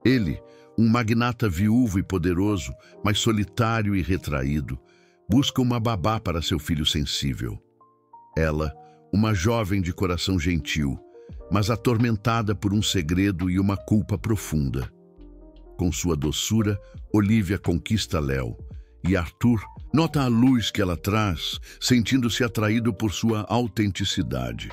Ele, um magnata viúvo e poderoso, mas solitário e retraído, busca uma babá para seu filho sensível. Ela, uma jovem de coração gentil, mas atormentada por um segredo e uma culpa profunda. Com sua doçura, Olivia conquista Léo, e Arthur nota a luz que ela traz, sentindo-se atraído por sua autenticidade.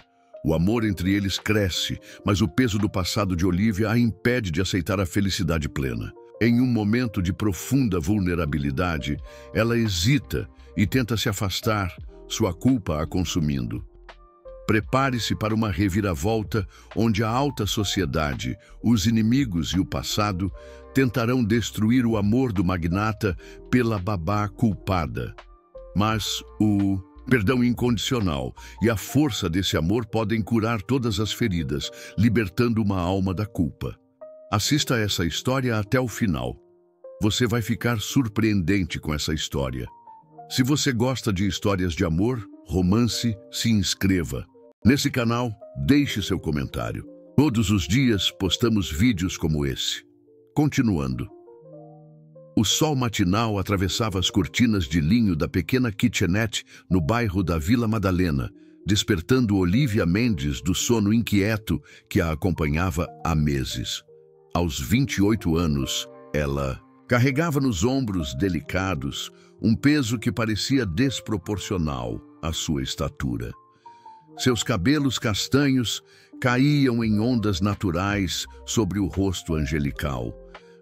O amor entre eles cresce, mas o peso do passado de Olivia a impede de aceitar a felicidade plena. Em um momento de profunda vulnerabilidade, ela hesita e tenta se afastar, sua culpa a consumindo. Prepare-se para uma reviravolta onde a alta sociedade, os inimigos e o passado tentarão destruir o amor do magnata pela babá culpada. Mas o perdão incondicional e a força desse amor podem curar todas as feridas, libertando uma alma da culpa. Assista essa história até o final. Você vai ficar surpreendente com essa história. Se você gosta de histórias de amor, romance, se inscreva. Nesse canal, deixe seu comentário. Todos os dias postamos vídeos como esse. Continuando. O sol matinal atravessava as cortinas de linho da pequena kitchenette no bairro da Vila Madalena, despertando Olivia Mendes do sono inquieto que a acompanhava há meses. Aos 28 anos, ela carregava nos ombros delicados um peso que parecia desproporcional à sua estatura. Seus cabelos castanhos caíam em ondas naturais sobre o rosto angelical,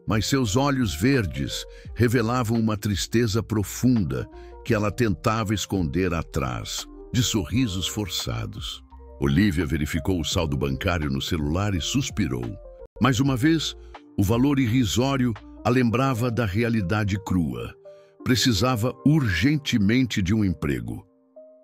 mas seus olhos verdes revelavam uma tristeza profunda que ela tentava esconder atrás de sorrisos forçados. Olivia verificou o saldo bancário no celular e suspirou. Mais uma vez, o valor irrisório a lembrava da realidade crua. Precisava urgentemente de um emprego.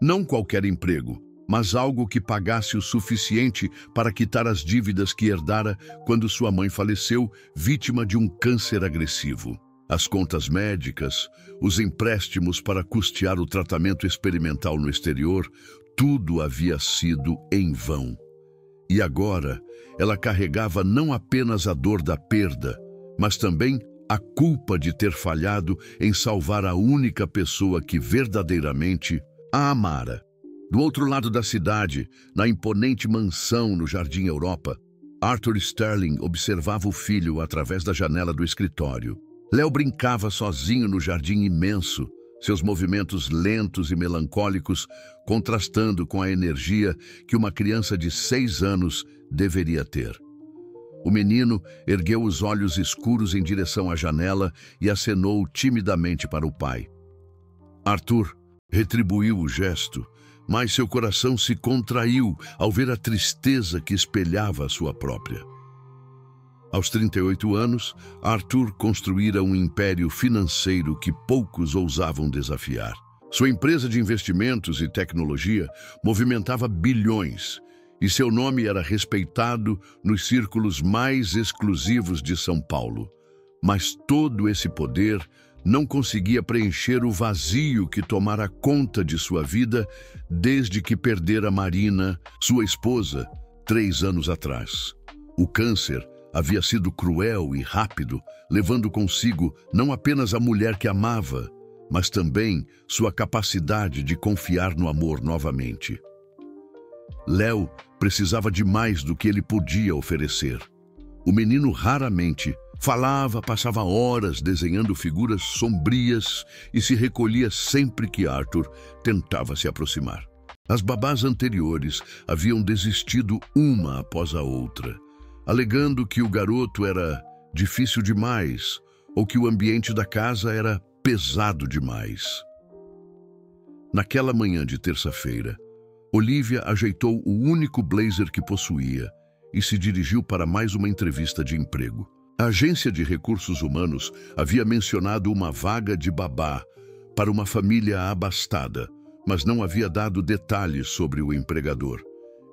Não qualquer emprego, mas algo que pagasse o suficiente para quitar as dívidas que herdara quando sua mãe faleceu, vítima de um câncer agressivo. As contas médicas, os empréstimos para custear o tratamento experimental no exterior, tudo havia sido em vão. E agora, ela carregava não apenas a dor da perda, mas também a culpa de ter falhado em salvar a única pessoa que verdadeiramente a amara. Do outro lado da cidade, na imponente mansão no Jardim Europa, Arthur Sterling observava o filho através da janela do escritório. Léo brincava sozinho no jardim imenso, seus movimentos lentos e melancólicos contrastando com a energia que uma criança de 6 anos deveria ter. O menino ergueu os olhos escuros em direção à janela e acenou timidamente para o pai. Arthur retribuiu o gesto, mas seu coração se contraiu ao ver a tristeza que espelhava a sua própria. Aos 38 anos, Arthur construíra um império financeiro que poucos ousavam desafiar. Sua empresa de investimentos e tecnologia movimentava bilhões, e seu nome era respeitado nos círculos mais exclusivos de São Paulo. Mas todo esse poder não conseguia preencher o vazio que tomara conta de sua vida desde que perdera Marina, sua esposa, 3 anos atrás. O câncer havia sido cruel e rápido, levando consigo não apenas a mulher que amava, mas também sua capacidade de confiar no amor novamente. Léo precisava de mais do que ele podia oferecer. O menino raramente falava, passava horas desenhando figuras sombrias e se recolhia sempre que Arthur tentava se aproximar. As babás anteriores haviam desistido uma após a outra, alegando que o garoto era difícil demais ou que o ambiente da casa era pesado demais. Naquela manhã de terça-feira, Olivia ajeitou o único blazer que possuía e se dirigiu para mais uma entrevista de emprego. A agência de recursos humanos havia mencionado uma vaga de babá para uma família abastada, mas não havia dado detalhes sobre o empregador.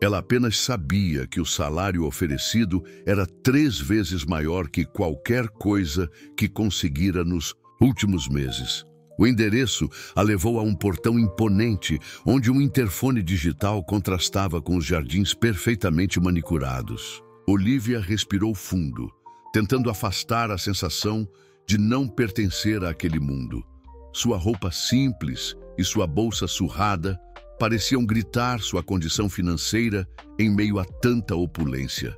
Ela apenas sabia que o salário oferecido era 3 vezes maior que qualquer coisa que conseguira nos últimos meses. O endereço a levou a um portão imponente, onde um interfone digital contrastava com os jardins perfeitamente manicurados. Olivia respirou fundo, tentando afastar a sensação de não pertencer àquele mundo. Sua roupa simples e sua bolsa surrada pareciam gritar sua condição financeira em meio a tanta opulência.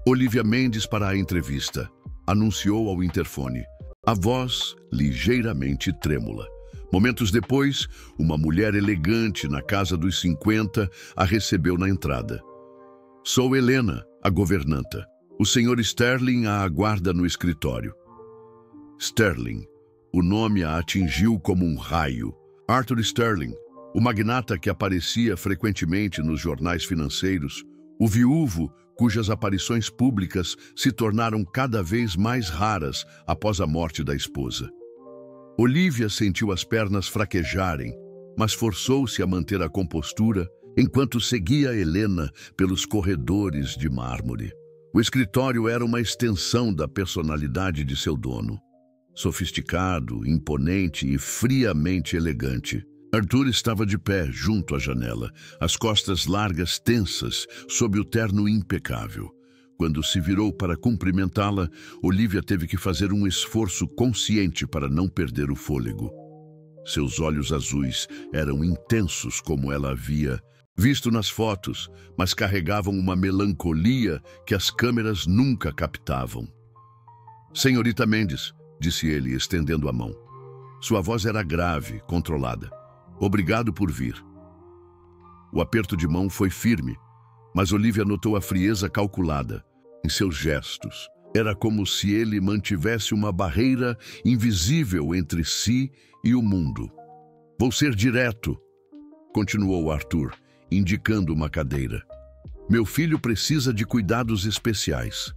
Olivia Mendes para a entrevista, anunciou ao interfone, a voz ligeiramente trêmula. Momentos depois, uma mulher elegante na casa dos 50 a recebeu na entrada. Sou Helena, a governanta. O Sr. Sterling a aguarda no escritório. Sterling. O nome a atingiu como um raio. Arthur Sterling, o magnata que aparecia frequentemente nos jornais financeiros, o viúvo cujas aparições públicas se tornaram cada vez mais raras após a morte da esposa. Olivia sentiu as pernas fraquejarem, mas forçou-se a manter a compostura enquanto seguia Helena pelos corredores de mármore. O escritório era uma extensão da personalidade de seu dono. Sofisticado, imponente e friamente elegante. Arthur estava de pé junto à janela, as costas largas tensas sob o terno impecável. Quando se virou para cumprimentá-la, Olivia teve que fazer um esforço consciente para não perder o fôlego. Seus olhos azuis eram intensos como ela havia visto nas fotos, mas carregavam uma melancolia que as câmeras nunca captavam. Senhorita Mendes, disse ele, estendendo a mão. Sua voz era grave, controlada. Obrigado por vir. O aperto de mão foi firme, mas Olivia notou a frieza calculada em seus gestos. Era como se ele mantivesse uma barreira invisível entre si e o mundo. Vou ser direto, continuou Arthur, indicando uma cadeira. Meu filho precisa de cuidados especiais.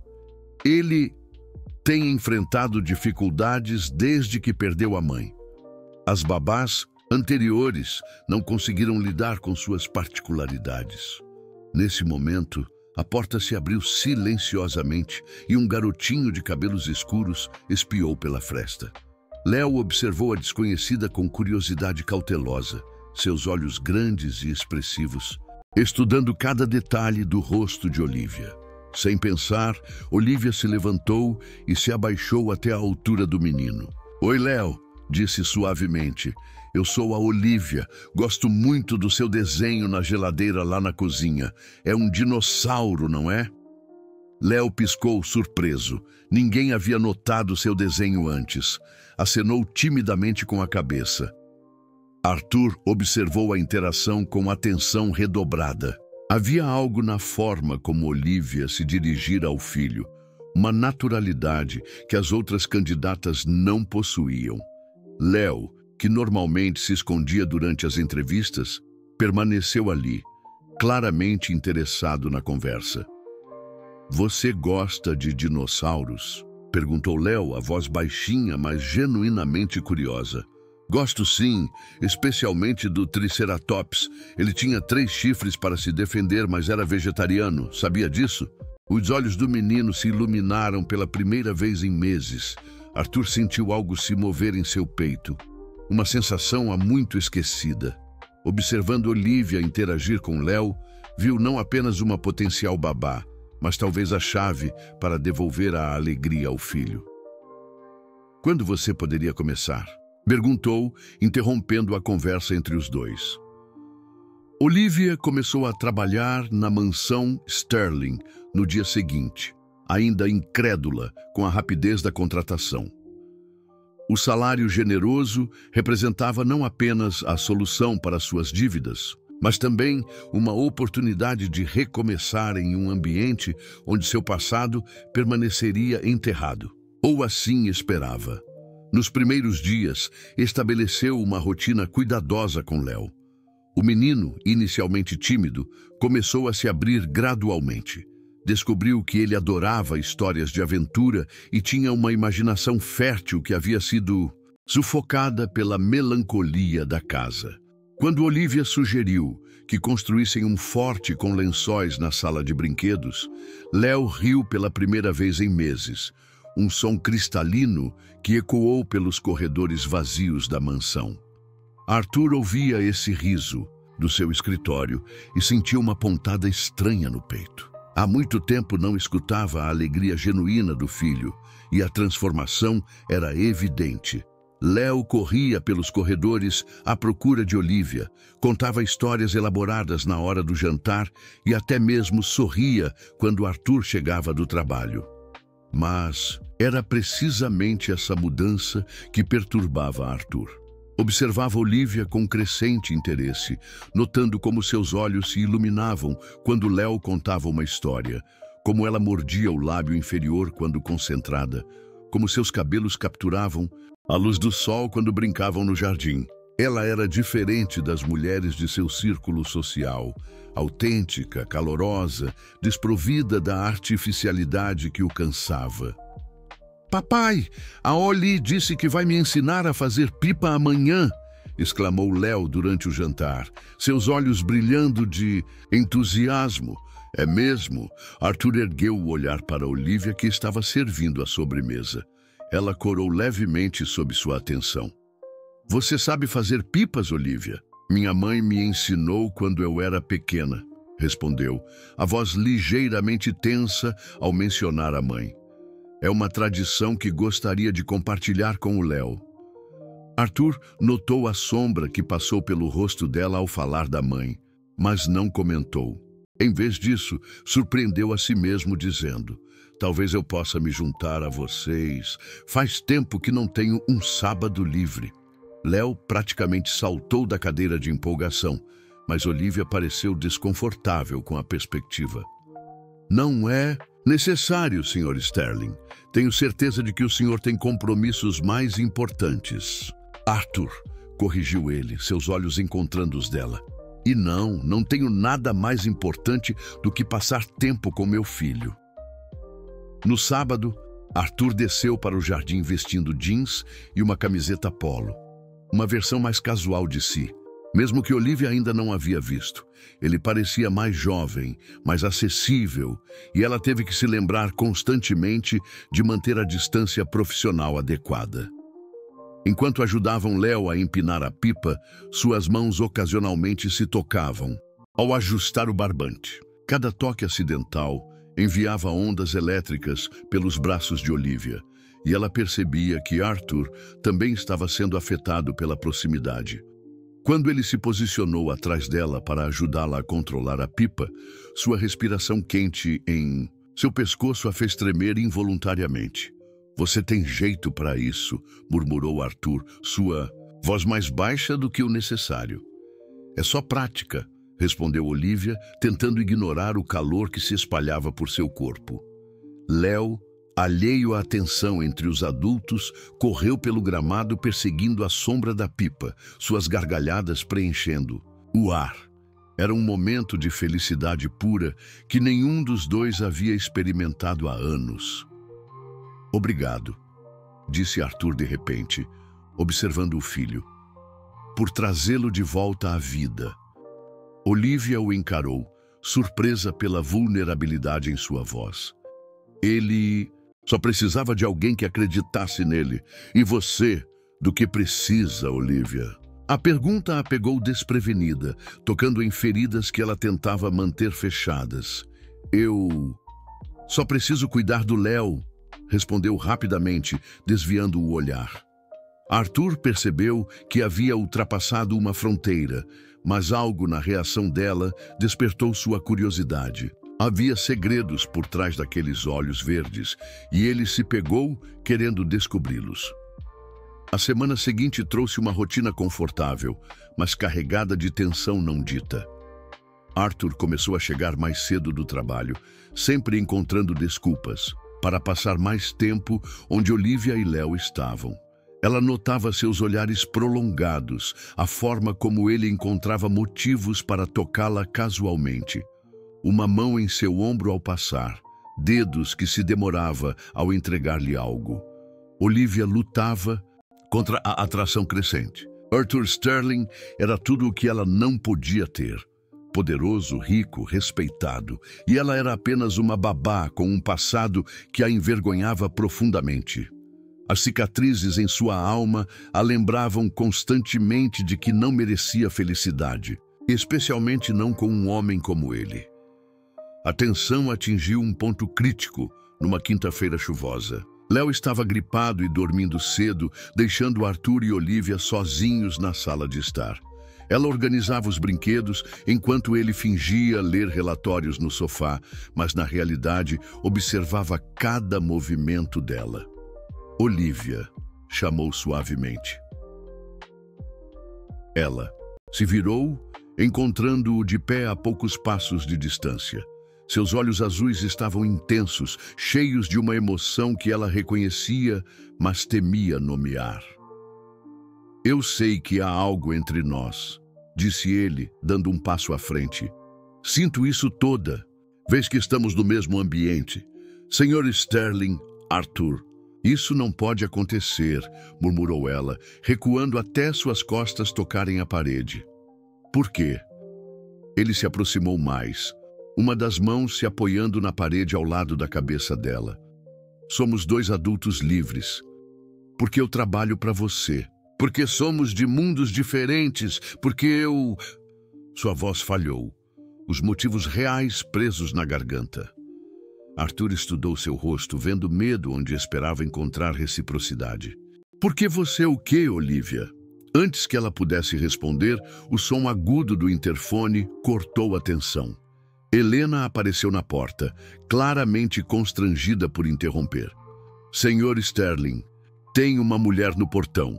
Ele tem enfrentado dificuldades desde que perdeu a mãe. As babás anteriores não conseguiram lidar com suas particularidades. Nesse momento, a porta se abriu silenciosamente e um garotinho de cabelos escuros espiou pela fresta. Léo observou a desconhecida com curiosidade cautelosa, seus olhos grandes e expressivos, estudando cada detalhe do rosto de Olivia. Sem pensar, Olivia se levantou e se abaixou até a altura do menino. Oi, Léo, disse suavemente. Eu sou a Olivia. Gosto muito do seu desenho na geladeira lá na cozinha. É um dinossauro, não é? Léo piscou surpreso. Ninguém havia notado seu desenho antes. Acenou timidamente com a cabeça. Arthur observou a interação com atenção redobrada. Havia algo na forma como Olivia se dirigira ao filho, uma naturalidade que as outras candidatas não possuíam. Léo, que normalmente se escondia durante as entrevistas, permaneceu ali, claramente interessado na conversa. Você gosta de dinossauros? Perguntou Léo, a voz baixinha, mas genuinamente curiosa. Gosto sim, especialmente do Triceratops. Ele tinha 3 chifres para se defender, mas era vegetariano. Sabia disso? Os olhos do menino se iluminaram pela primeira vez em meses. Arthur sentiu algo se mover em seu peito. Uma sensação há muito esquecida. Observando Olivia interagir com Léo, viu não apenas uma potencial babá, mas talvez a chave para devolver a alegria ao filho. Quando você poderia começar? Perguntou, interrompendo a conversa entre os dois. Olivia começou a trabalhar na mansão Sterling no dia seguinte, ainda incrédula com a rapidez da contratação. O salário generoso representava não apenas a solução para suas dívidas, mas também uma oportunidade de recomeçar em um ambiente onde seu passado permaneceria enterrado. Ou assim esperava. Nos primeiros dias, estabeleceu uma rotina cuidadosa com Léo. O menino, inicialmente tímido, começou a se abrir gradualmente. Descobriu que ele adorava histórias de aventura e tinha uma imaginação fértil que havia sido sufocada pela melancolia da casa. Quando Olivia sugeriu que construíssem um forte com lençóis na sala de brinquedos, Léo riu pela primeira vez em meses, um som cristalino que ecoou pelos corredores vazios da mansão. Arthur ouvia esse riso do seu escritório e sentia uma pontada estranha no peito. Há muito tempo não escutava a alegria genuína do filho, e a transformação era evidente. Léo corria pelos corredores à procura de Olivia, contava histórias elaboradas na hora do jantar e até mesmo sorria quando Arthur chegava do trabalho. Mas era precisamente essa mudança que perturbava Arthur. Observava Olivia com crescente interesse, notando como seus olhos se iluminavam quando Léo contava uma história, como ela mordia o lábio inferior quando concentrada, como seus cabelos capturavam a luz do sol quando brincavam no jardim. Ela era diferente das mulheres de seu círculo social, autêntica, calorosa, desprovida da artificialidade que o cansava. "Papai, a Oli disse que vai me ensinar a fazer pipa amanhã", exclamou Léo durante o jantar, seus olhos brilhando de entusiasmo. "É mesmo?" Arthur ergueu o olhar para Olivia, que estava servindo a sobremesa. Ela corou levemente sob sua atenção. "Você sabe fazer pipas, Olivia?" "Minha mãe me ensinou quando eu era pequena", respondeu, a voz ligeiramente tensa ao mencionar a mãe. "É uma tradição que gostaria de compartilhar com o Léo." Arthur notou a sombra que passou pelo rosto dela ao falar da mãe, mas não comentou. Em vez disso, surpreendeu a si mesmo dizendo: "Talvez eu possa me juntar a vocês. Faz tempo que não tenho um sábado livre." Léo praticamente saltou da cadeira de empolgação, mas Olivia pareceu desconfortável com a perspectiva. "Não é necessário, Sr. Sterling. Tenho certeza de que o senhor tem compromissos mais importantes." "Arthur", corrigiu ele, seus olhos encontrando os dela. "E não tenho nada mais importante do que passar tempo com meu filho." No sábado, Arthur desceu para o jardim vestindo jeans e uma camiseta polo, uma versão mais casual de si, mesmo que Olivia ainda não havia visto. Ele parecia mais jovem, mais acessível, e ela teve que se lembrar constantemente de manter a distância profissional adequada. Enquanto ajudavam Léo a empinar a pipa, suas mãos ocasionalmente se tocavam ao ajustar o barbante. Cada toque acidental enviava ondas elétricas pelos braços de Olivia, e ela percebia que Arthur também estava sendo afetado pela proximidade. Quando ele se posicionou atrás dela para ajudá-la a controlar a pipa, sua respiração quente em seu pescoço a fez tremer involuntariamente. "Você tem jeito para isso", murmurou Arthur, sua voz mais baixa do que o necessário. "É só prática", respondeu Olivia, tentando ignorar o calor que se espalhava por seu corpo. Léo, alheio à tensão entre os adultos, correu pelo gramado perseguindo a sombra da pipa, suas gargalhadas preenchendo o ar. Era um momento de felicidade pura que nenhum dos dois havia experimentado há anos. "Obrigado", disse Arthur de repente, observando o filho, "por trazê-lo de volta à vida." Olivia o encarou, surpresa pela vulnerabilidade em sua voz. "Ele só precisava de alguém que acreditasse nele. E você, do que precisa, Olivia?" A pergunta a pegou desprevenida, tocando em feridas que ela tentava manter fechadas. "Eu só preciso cuidar do Léo", respondeu rapidamente, desviando o olhar. Arthur percebeu que havia ultrapassado uma fronteira, mas algo na reação dela despertou sua curiosidade. Havia segredos por trás daqueles olhos verdes, e ele se pegou querendo descobri-los. A semana seguinte trouxe uma rotina confortável, mas carregada de tensão não dita. Arthur começou a chegar mais cedo do trabalho, sempre encontrando desculpas para passar mais tempo onde Olivia e Léo estavam. Ela notava seus olhares prolongados, a forma como ele encontrava motivos para tocá-la casualmente. Uma mão em seu ombro ao passar, dedos que se demorava ao entregar-lhe algo. Olivia lutava contra a atração crescente. Arthur Sterling era tudo o que ela não podia ter. Poderoso, rico, respeitado, e ela era apenas uma babá com um passado que a envergonhava profundamente. As cicatrizes em sua alma a lembravam constantemente de que não merecia felicidade, especialmente não com um homem como ele. A tensão atingiu um ponto crítico numa quinta-feira chuvosa. Léo estava gripado e dormindo cedo, deixando Arthur e Olivia sozinhos na sala de estar. Ela organizava os brinquedos enquanto ele fingia ler relatórios no sofá, mas na realidade observava cada movimento dela. Olivia, chamou suavemente. Ela se virou, encontrando-o de pé a poucos passos de distância. Seus olhos azuis estavam intensos, cheios de uma emoção que ela reconhecia, mas temia nomear. Eu sei que há algo entre nós, disse ele, dando um passo à frente. Sinto isso toda vez que estamos no mesmo ambiente. Senhor Sterling, Arthur, isso não pode acontecer, murmurou ela, recuando até suas costas tocarem a parede. Por quê? Ele se aproximou mais, uma das mãos se apoiando na parede ao lado da cabeça dela. Somos dois adultos livres. Porque eu trabalho para você. Porque somos de mundos diferentes. Porque eu... Sua voz falhou. Os motivos reais presos na garganta. Arthur estudou seu rosto, vendo medo onde esperava encontrar reciprocidade. Por que você o quê, Olivia? Antes que ela pudesse responder, o som agudo do interfone cortou a tensão. Helena apareceu na porta, claramente constrangida por interromper. Senhor Sterling, tem uma mulher no portão.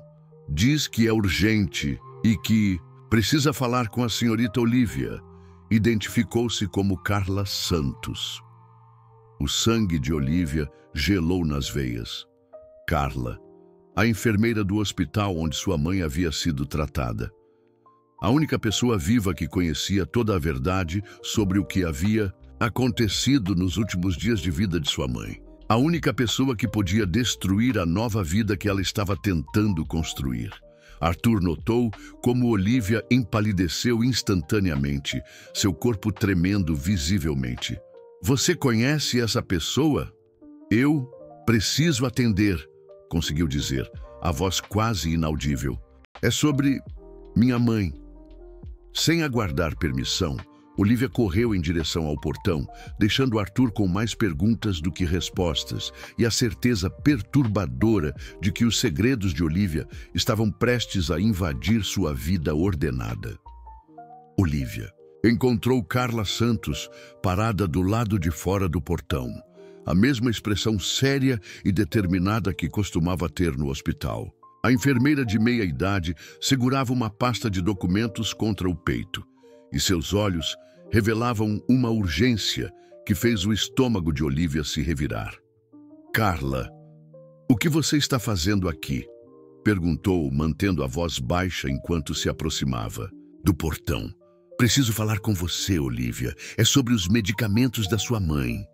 Diz que é urgente e que precisa falar com a senhorita Olivia. Identificou-se como Carla Santos. O sangue de Olivia gelou nas veias. Carla, a enfermeira do hospital onde sua mãe havia sido tratada. A única pessoa viva que conhecia toda a verdade sobre o que havia acontecido nos últimos dias de vida de sua mãe. A única pessoa que podia destruir a nova vida que ela estava tentando construir. Arthur notou como Olivia empalideceu instantaneamente, seu corpo tremendo visivelmente. Você conhece essa pessoa? Eu preciso atender, conseguiu dizer, a voz quase inaudível. É sobre minha mãe. Sem aguardar permissão, Olivia correu em direção ao portão, deixando Arthur com mais perguntas do que respostas e a certeza perturbadora de que os segredos de Olivia estavam prestes a invadir sua vida ordenada. Olivia encontrou Carla Santos parada do lado de fora do portão, a mesma expressão séria e determinada que costumava ter no hospital. A enfermeira de meia-idade segurava uma pasta de documentos contra o peito, e seus olhos revelavam uma urgência que fez o estômago de Olivia se revirar. Carla, o que você está fazendo aqui? Perguntou, mantendo a voz baixa enquanto se aproximava. Do portão. Preciso falar com você, Olivia. É sobre os medicamentos da sua mãe.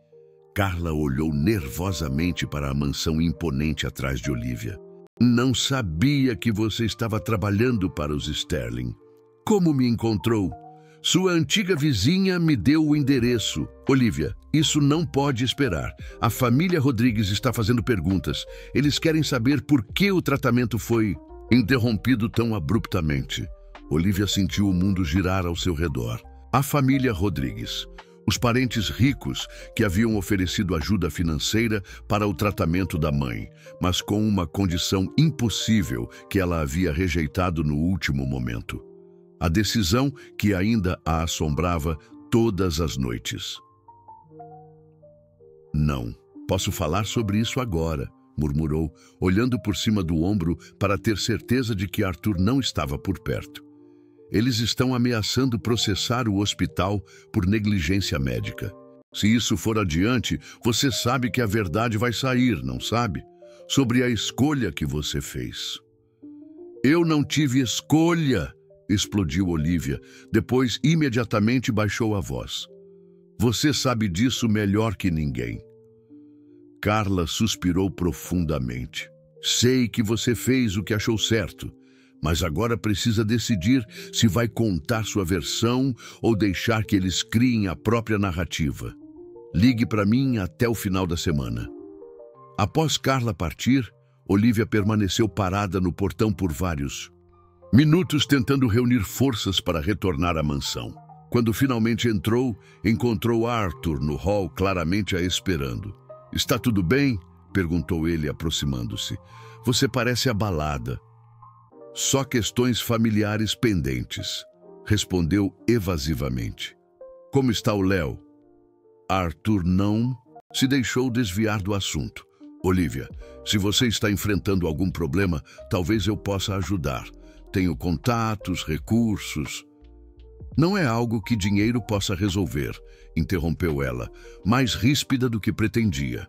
Carla olhou nervosamente para a mansão imponente atrás de Olivia. Não sabia que você estava trabalhando para os Sterling. Como me encontrou? Sua antiga vizinha me deu o endereço. Olivia, isso não pode esperar. A família Rodrigues está fazendo perguntas. Eles querem saber por que o tratamento foi interrompido tão abruptamente. Olivia sentiu o mundo girar ao seu redor. A família Rodrigues. Os parentes ricos que haviam oferecido ajuda financeira para o tratamento da mãe, mas com uma condição impossível que ela havia rejeitado no último momento. A decisão que ainda a assombrava todas as noites. Não, posso falar sobre isso agora, murmurou, olhando por cima do ombro para ter certeza de que Arthur não estava por perto. Eles estão ameaçando processar o hospital por negligência médica. Se isso for adiante, você sabe que a verdade vai sair, não sabe? Sobre a escolha que você fez. Eu não tive escolha, explodiu Olivia. Depois, imediatamente baixou a voz. Você sabe disso melhor que ninguém. Carla suspirou profundamente. Sei que você fez o que achou certo. Mas agora precisa decidir se vai contar sua versão ou deixar que eles criem a própria narrativa. Ligue para mim até o final da semana. Após Carla partir, Olivia permaneceu parada no portão por vários minutos tentando reunir forças para retornar à mansão. Quando finalmente entrou, encontrou Arthur no hall, claramente a esperando. "Está tudo bem?" perguntou ele, aproximando-se. "Você parece abalada." "Só questões familiares pendentes", respondeu evasivamente. "Como está o Léo?" Arthur não se deixou desviar do assunto. "Olivia, se você está enfrentando algum problema, talvez eu possa ajudar. Tenho contatos, recursos." "Não é algo que dinheiro possa resolver", interrompeu ela, mais ríspida do que pretendia.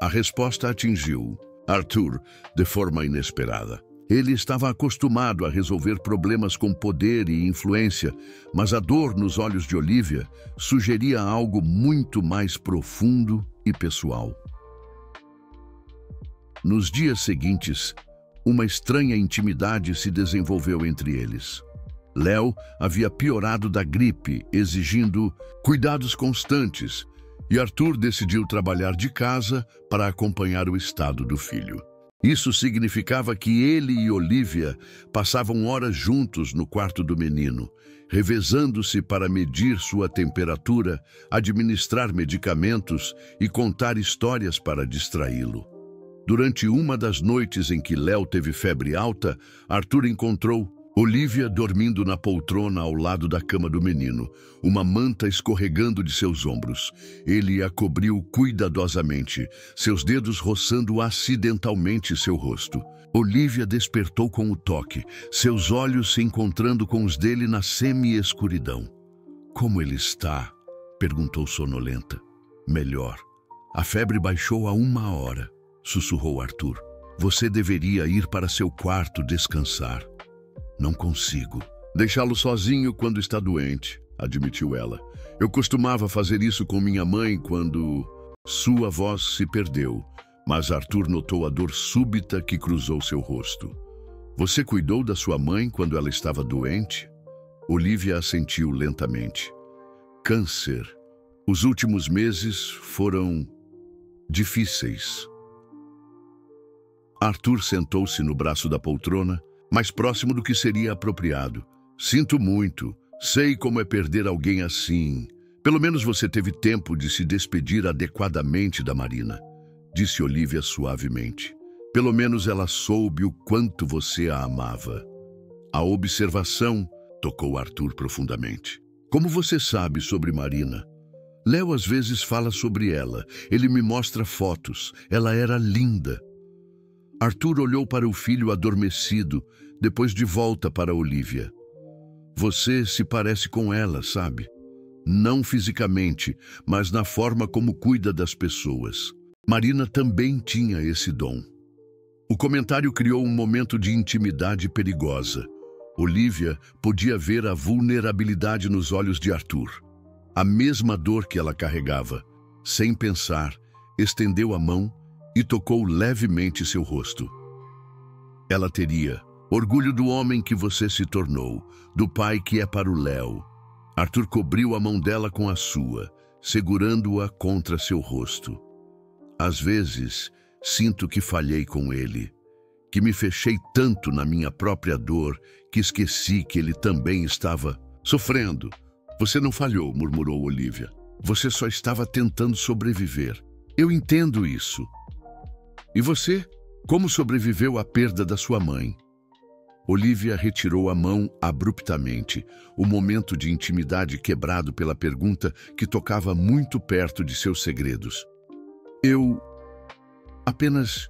A resposta atingiu Arthur de forma inesperada. Ele estava acostumado a resolver problemas com poder e influência, mas a dor nos olhos de Olivia sugeria algo muito mais profundo e pessoal. Nos dias seguintes, uma estranha intimidade se desenvolveu entre eles. Léo havia piorado da gripe, exigindo cuidados constantes, e Arthur decidiu trabalhar de casa para acompanhar o estado do filho. Isso significava que ele e Olivia passavam horas juntos no quarto do menino, revezando-se para medir sua temperatura, administrar medicamentos e contar histórias para distraí-lo. Durante uma das noites em que Léo teve febre alta, Arthur encontrou Olivia dormindo na poltrona ao lado da cama do menino, uma manta escorregando de seus ombros. Ele a cobriu cuidadosamente, seus dedos roçando acidentalmente seu rosto. Olivia despertou com o toque, seus olhos se encontrando com os dele na semi-escuridão. "Como ele está?" perguntou sonolenta. "Melhor. A febre baixou há 1 hora", sussurrou Arthur. "Você deveria ir para seu quarto descansar." "Não consigo deixá-lo sozinho quando está doente", admitiu ela. "Eu costumava fazer isso com minha mãe quando sua voz se perdeu." Mas Arthur notou a dor súbita que cruzou seu rosto. "Você cuidou da sua mãe quando ela estava doente?" Olivia assentiu lentamente. "Câncer. Os últimos meses foram difíceis." Arthur sentou-se no braço da poltrona, mais próximo do que seria apropriado. "Sinto muito. Sei como é perder alguém assim. Pelo menos você teve tempo de se despedir adequadamente da Marina", disse Olivia suavemente. "Pelo menos ela soube o quanto você a amava." "A observação", tocou Arthur profundamente. "Como você sabe sobre Marina?" "Léo às vezes fala sobre ela. Ele me mostra fotos. Ela era linda." Arthur olhou para o filho adormecido, depois de volta para Olivia. "Você se parece com ela, sabe? Não fisicamente, mas na forma como cuida das pessoas. Marina também tinha esse dom." O comentário criou um momento de intimidade perigosa. Olivia podia ver a vulnerabilidade nos olhos de Arthur. A mesma dor que ela carregava. Sem pensar, estendeu a mão e tocou levemente seu rosto. Ela teria orgulho do homem que você se tornou, do pai que é para o Léo. Arthur cobriu a mão dela com a sua, segurando-a contra seu rosto. "Às vezes, sinto que falhei com ele, que me fechei tanto na minha própria dor que esqueci que ele também estava sofrendo." "Você não falhou", murmurou Olivia. "Você só estava tentando sobreviver. Eu entendo isso." "E você? Como sobreviveu à perda da sua mãe?" Olivia retirou a mão abruptamente, o momento de intimidade quebrado pela pergunta que tocava muito perto de seus segredos. "Eu apenas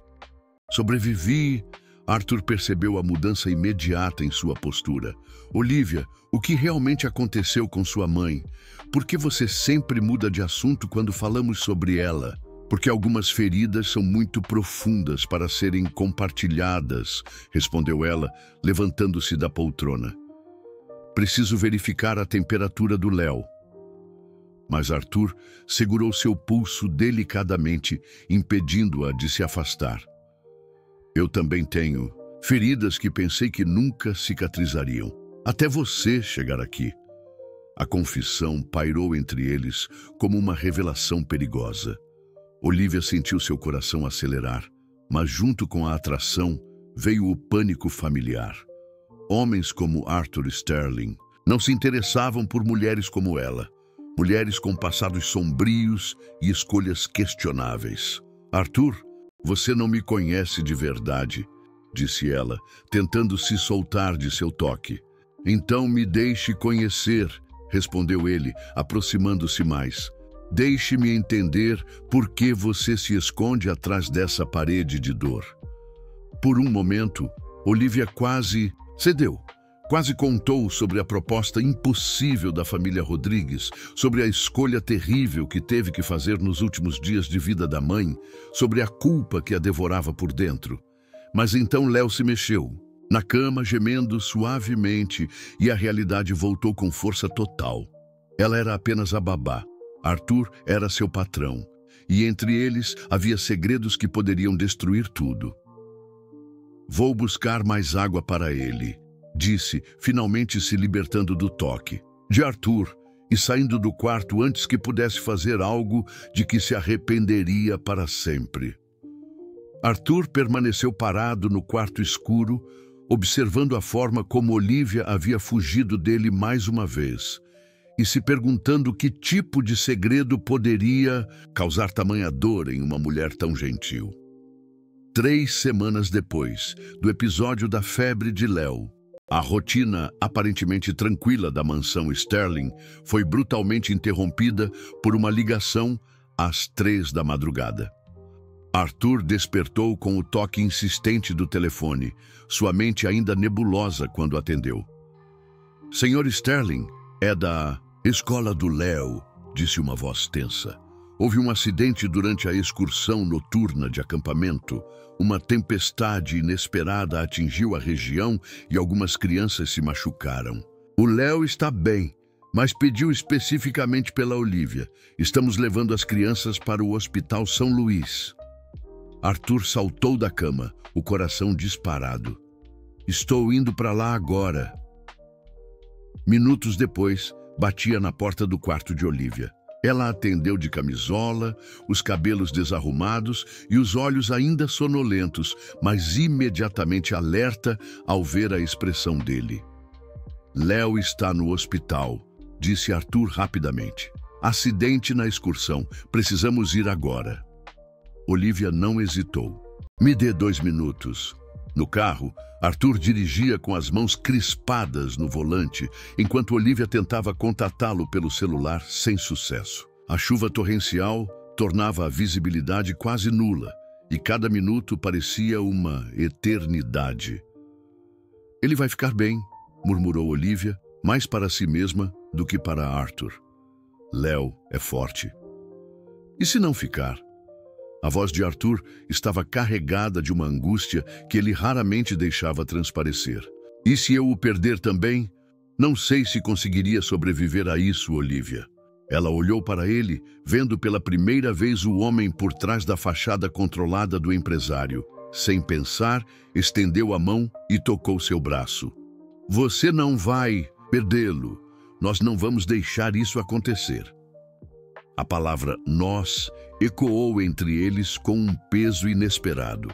sobrevivi." Arthur percebeu a mudança imediata em sua postura. "Olivia, o que realmente aconteceu com sua mãe? Por que você sempre muda de assunto quando falamos sobre ela?" "Porque algumas feridas são muito profundas para serem compartilhadas", respondeu ela, levantando-se da poltrona. "Preciso verificar a temperatura do Léo." Mas Arthur segurou seu pulso delicadamente, impedindo-a de se afastar. "Eu também tenho feridas que pensei que nunca cicatrizariam, até você chegar aqui." A confissão pairou entre eles como uma revelação perigosa. Olivia sentiu seu coração acelerar, mas junto com a atração veio o pânico familiar. Homens como Arthur Sterling Não se interessavam por mulheres como ela, mulheres com passados sombrios e escolhas questionáveis. Arthur, você não me conhece de verdade, disse ela, tentando se soltar de seu toque. Então me deixe conhecer, respondeu ele, aproximando-se mais. Deixe-me entender por que você se esconde atrás dessa parede de dor. Por um momento, Olivia quase cedeu. Quase contou sobre a proposta impossível da família Rodrigues, sobre a escolha terrível que teve que fazer nos últimos dias de vida da mãe, sobre a culpa que a devorava por dentro. Mas então Léo se mexeu, na cama, gemendo suavemente, e a realidade voltou com força total. Ela era apenas a babá. Arthur era seu patrão, e entre eles havia segredos que poderiam destruir tudo. Vou buscar mais água para ele, disse, finalmente se libertando do toque de Arthur e saindo do quarto antes que pudesse fazer algo de que se arrependeria para sempre. Arthur permaneceu parado no quarto escuro, observando a forma como Olivia havia fugido dele mais uma vez, e se perguntando que tipo de segredo poderia causar tamanha dor em uma mulher tão gentil. 3 semanas depois do episódio da febre de Léo, a rotina aparentemente tranquila da mansão Sterling foi brutalmente interrompida por uma ligação às 3 da madrugada. Arthur despertou com o toque insistente do telefone, sua mente ainda nebulosa quando atendeu. Senhor Sterling, é da escola do Léo, disse uma voz tensa. Houve um acidente durante a excursão noturna de acampamento. Uma tempestade inesperada atingiu a região e algumas crianças se machucaram. O Léo está bem, mas pediu especificamente pela Olivia. Estamos levando as crianças para o Hospital São Luís. Arthur saltou da cama, o coração disparado. Estou indo para lá agora. Minutos depois, batia na porta do quarto de Olivia. Ela atendeu de camisola, os cabelos desarrumados e os olhos ainda sonolentos, mas imediatamente alerta ao ver a expressão dele. Léo está no hospital, disse Arthur rapidamente. Acidente na excursão, precisamos ir agora. Olivia não hesitou. Me dê 2 minutos. No carro, Arthur dirigia com as mãos crispadas no volante, enquanto Olivia tentava contatá-lo pelo celular sem sucesso. A chuva torrencial tornava a visibilidade quase nula, e cada minuto parecia uma eternidade. Ele vai ficar bem, murmurou Olivia, mais para si mesma do que para Arthur. Léo é forte. E se não ficar? A voz de Arthur estava carregada de uma angústia que ele raramente deixava transparecer. E se eu o perder também? Não sei se conseguiria sobreviver a isso, Olivia. Ela olhou para ele, vendo pela primeira vez o homem por trás da fachada controlada do empresário. Sem pensar, estendeu a mão e tocou seu braço. Você não vai perdê-lo. Nós não vamos deixar isso acontecer. A palavra nós ecoou entre eles com um peso inesperado.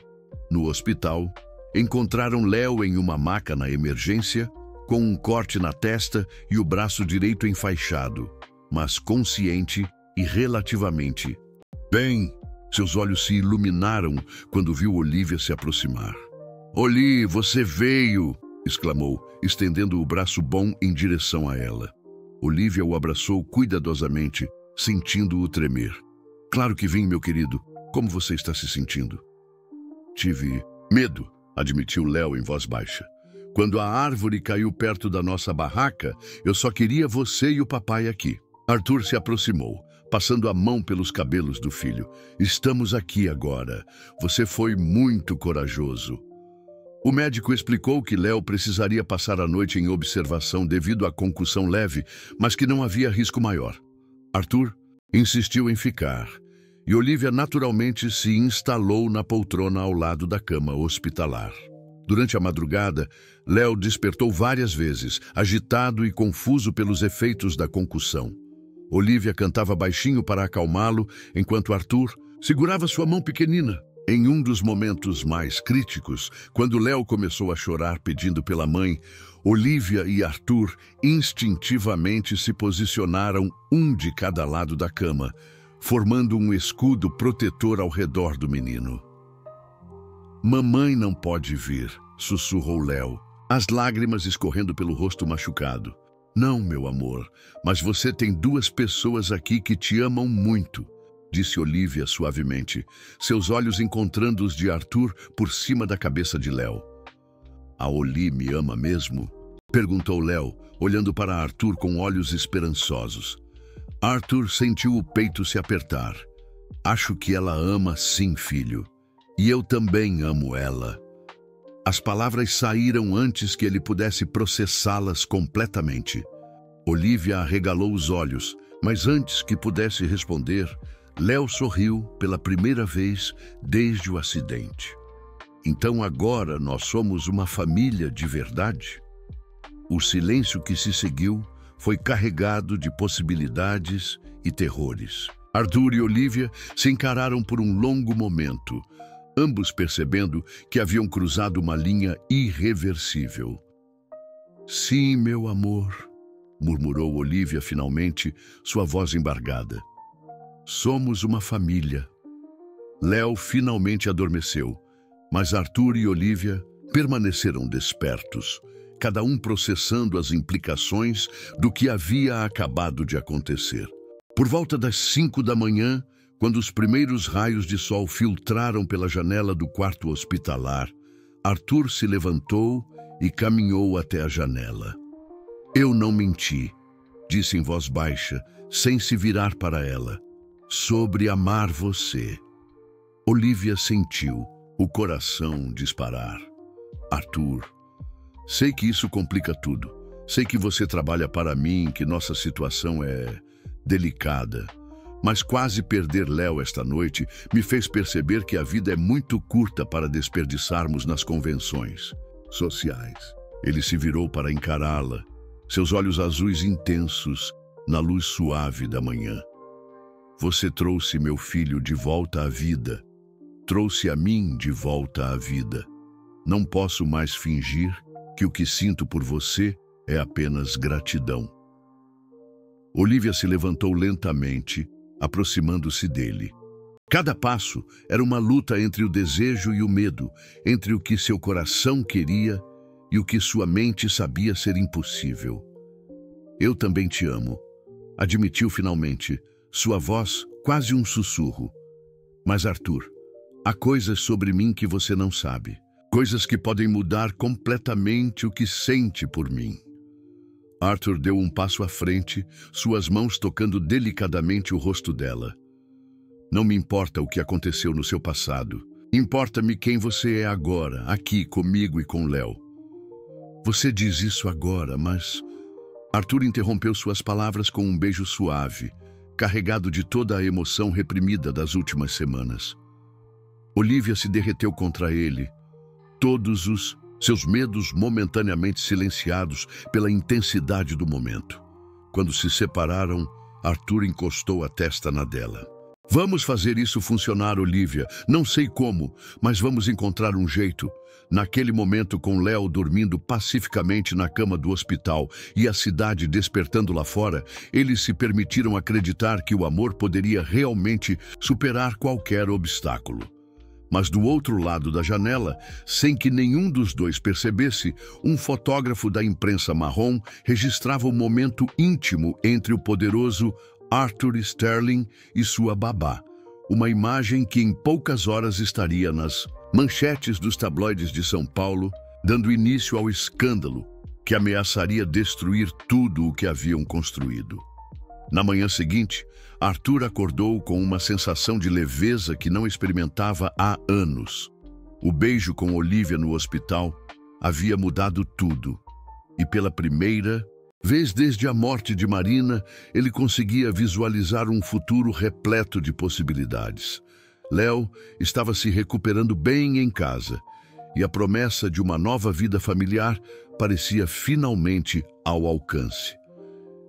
No hospital, encontraram Léo em uma maca na emergência, com um corte na testa e o braço direito enfaixado, mas consciente e relativamente bem. Seus olhos se iluminaram quando viu Olivia se aproximar. Oli, você veio! Exclamou, estendendo o braço bom em direção a ela. Olivia o abraçou cuidadosamente, sentindo-o tremer. Claro que vim, meu querido. Como você está se sentindo? Tive medo, admitiu Léo em voz baixa. Quando a árvore caiu perto da nossa barraca, eu só queria você e o papai aqui. Arthur se aproximou, passando a mão pelos cabelos do filho. Estamos aqui agora. Você foi muito corajoso. O médico explicou que Léo precisaria passar a noite em observação devido à concussão leve, mas que não havia risco maior. Arthur insistiu em ficar, e Olivia naturalmente se instalou na poltrona ao lado da cama hospitalar. Durante a madrugada, Léo despertou várias vezes, agitado e confuso pelos efeitos da concussão. Olivia cantava baixinho para acalmá-lo, enquanto Arthur segurava sua mão pequenina. Em um dos momentos mais críticos, quando Léo começou a chorar pedindo pela mãe, Olivia e Arthur instintivamente se posicionaram um de cada lado da cama, formando um escudo protetor ao redor do menino. "Mamãe não pode vir", sussurrou Léo, as lágrimas escorrendo pelo rosto machucado. "Não, meu amor, mas você tem duas pessoas aqui que te amam muito", disse Olivia suavemente, seus olhos encontrando os de Arthur por cima da cabeça de Léo. "A Oli me ama mesmo?", perguntou Léo, olhando para Arthur com olhos esperançosos. Arthur sentiu o peito se apertar. "Acho que ela ama sim, filho. E eu também amo ela." As palavras saíram antes que ele pudesse processá-las completamente. Olivia arregalou os olhos, mas antes que pudesse responder, Léo sorriu pela primeira vez desde o acidente. "Então agora nós somos uma família de verdade?" O silêncio que se seguiu foi carregado de possibilidades e terrores. Arthur e Olivia se encararam por um longo momento, ambos percebendo que haviam cruzado uma linha irreversível. "Sim, meu amor", murmurou Olivia finalmente, sua voz embargada. "Somos uma família." Léo finalmente adormeceu, mas Arthur e Olivia permaneceram despertos, cada um processando as implicações do que havia acabado de acontecer. Por volta das 5 da manhã, quando os primeiros raios de sol filtraram pela janela do quarto hospitalar, Arthur se levantou e caminhou até a janela. "Eu não menti", disse em voz baixa, sem se virar para ela. "Sobre amar você." Olivia sentiu o coração disparar. "Arthur, sei que isso complica tudo. Sei que você trabalha para mim, que nossa situação é delicada. Mas quase perder Léo esta noite me fez perceber que a vida é muito curta para desperdiçarmos nas convenções sociais." Ele se virou para encará-la, seus olhos azuis intensos na luz suave da manhã. "Você trouxe meu filho de volta à vida. Trouxe a mim de volta à vida. Não posso mais fingir que o que sinto por você é apenas gratidão." Olivia se levantou lentamente, aproximando-se dele. Cada passo era uma luta entre o desejo e o medo, entre o que seu coração queria e o que sua mente sabia ser impossível. "Eu também te amo", admitiu finalmente, sua voz quase um sussurro. "Mas Arthur, há coisas sobre mim que você não sabe. Coisas que podem mudar completamente o que sente por mim." Arthur deu um passo à frente, suas mãos tocando delicadamente o rosto dela. "Não me importa o que aconteceu no seu passado. Importa-me quem você é agora, aqui comigo e com Léo." "Você diz isso agora, mas..." Arthur interrompeu suas palavras com um beijo suave, carregado de toda a emoção reprimida das últimas semanas. Olivia se derreteu contra ele, todos os seus medos momentaneamente silenciados pela intensidade do momento. Quando se separaram, Arthur encostou a testa na dela. "Vamos fazer isso funcionar, Olivia. Não sei como, mas vamos encontrar um jeito." Naquele momento, com Léo dormindo pacificamente na cama do hospital e a cidade despertando lá fora, eles se permitiram acreditar que o amor poderia realmente superar qualquer obstáculo. Mas do outro lado da janela, sem que nenhum dos dois percebesse, um fotógrafo da imprensa marrom registrava o momento íntimo entre o poderoso Arthur Sterling e sua babá. Uma imagem que em poucas horas estaria nas manchetes dos tabloides de São Paulo, dando início ao escândalo que ameaçaria destruir tudo o que haviam construído. Na manhã seguinte, Arthur acordou com uma sensação de leveza que não experimentava há anos. O beijo com Olivia no hospital havia mudado tudo. E pela primeira vez desde a morte de Marina, ele conseguia visualizar um futuro repleto de possibilidades. Léo estava se recuperando bem em casa, e a promessa de uma nova vida familiar parecia finalmente ao alcance.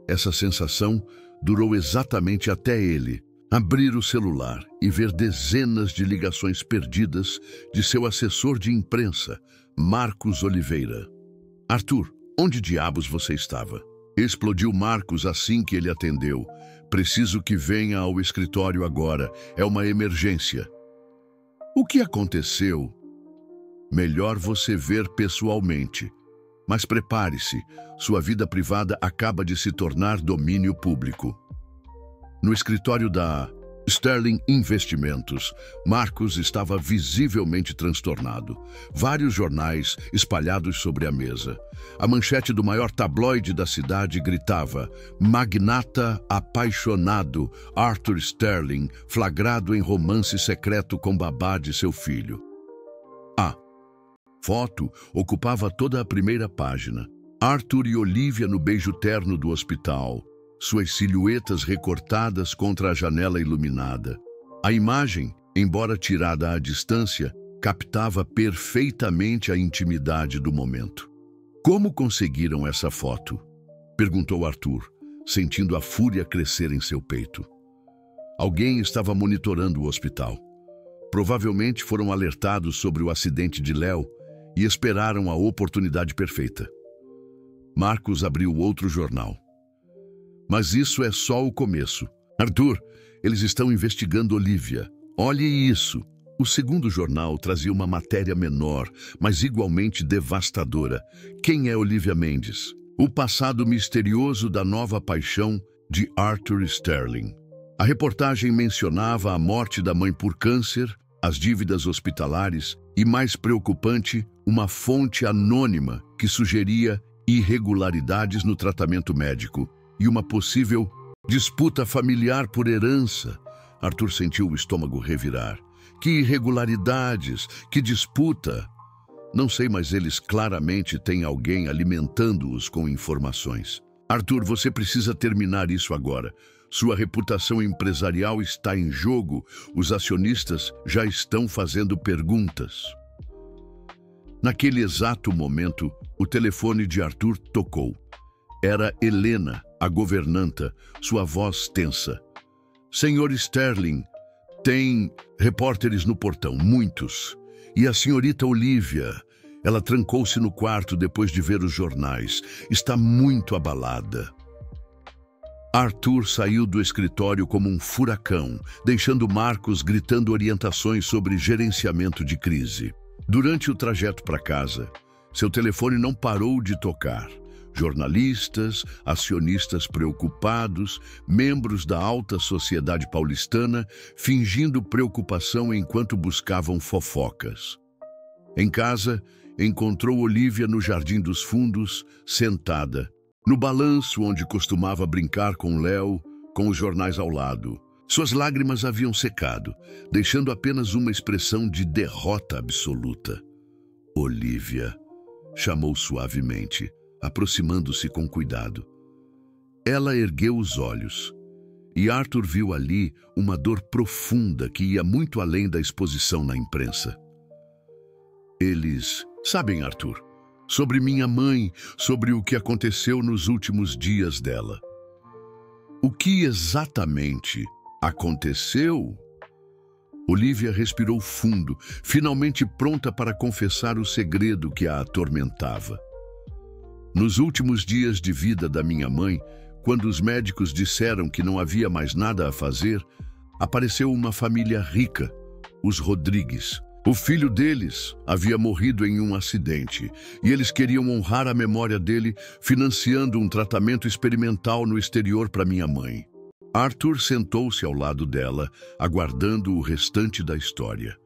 Essa sensação durou exatamente até ele, Abrir o celular e ver dezenas de ligações perdidas de seu assessor de imprensa, Marcos Oliveira. Arthur, onde diabos você estava? Explodiu Marcos assim que ele atendeu. Preciso que venha ao escritório agora. É uma emergência. O que aconteceu? Melhor você ver pessoalmente. Mas prepare-se, sua vida privada acaba de se tornar domínio público. No escritório da Sterling Investimentos, Marcos estava visivelmente transtornado. Vários jornais espalhados sobre a mesa. A manchete do maior tabloide da cidade gritava: "Magnata apaixonado, Arthur Sterling, flagrado em romance secreto com babá de seu filho." A foto ocupava toda a primeira página. Arthur e Olivia no beijo terno do hospital, suas silhuetas recortadas contra a janela iluminada. A imagem, embora tirada à distância, captava perfeitamente a intimidade do momento. "Como conseguiram essa foto?" perguntou Arthur, sentindo a fúria crescer em seu peito. Alguém estava monitorando o hospital. Provavelmente foram alertados sobre o acidente de Léo e esperaram a oportunidade perfeita. Marcos abriu outro jornal. "Mas isso é só o começo. Arthur, eles estão investigando Olivia. Olhe isso." O segundo jornal trazia uma matéria menor, mas igualmente devastadora. Quem é Olivia Mendes? O passado misterioso da nova paixão de Arthur Sterling. A reportagem mencionava a morte da mãe por câncer, as dívidas hospitalares e, mais preocupante, uma fonte anônima que sugeria irregularidades no tratamento médico e uma possível disputa familiar por herança. Arthur sentiu o estômago revirar. Que irregularidades, que disputa! Não sei, mas eles claramente têm alguém alimentando-os com informações. Arthur, você precisa terminar isso agora. Sua reputação empresarial está em jogo. Os acionistas já estão fazendo perguntas. Naquele exato momento, o telefone de Arthur tocou. Era Helena, a governanta, sua voz tensa. "Senhor Sterling, tem repórteres no portão, muitos. E a senhorita Olivia, ela trancou-se no quarto depois de ver os jornais. Está muito abalada." Arthur saiu do escritório como um furacão, deixando Marcos gritando orientações sobre gerenciamento de crise. Durante o trajeto para casa, seu telefone não parou de tocar. Jornalistas, acionistas preocupados, membros da alta sociedade paulistana, fingindo preocupação enquanto buscavam fofocas. Em casa, encontrou Olivia no Jardim dos Fundos, sentada, no balanço onde costumava brincar com Léo, com os jornais ao lado. Suas lágrimas haviam secado, deixando apenas uma expressão de derrota absoluta. "Olivia", chamou suavemente, aproximando-se com cuidado. Ela ergueu os olhos, e Arthur viu ali uma dor profunda que ia muito além da exposição na imprensa. "Eles sabem, Arthur, sobre minha mãe, sobre o que aconteceu nos últimos dias dela." "O que exatamente aconteceu?" Olivia respirou fundo, finalmente pronta para confessar o segredo que a atormentava. "Nos últimos dias de vida da minha mãe, quando os médicos disseram que não havia mais nada a fazer, apareceu uma família rica, os Rodrigues. O filho deles havia morrido em um acidente e eles queriam honrar a memória dele financiando um tratamento experimental no exterior para minha mãe." Arthur sentou-se ao lado dela, aguardando o restante da história.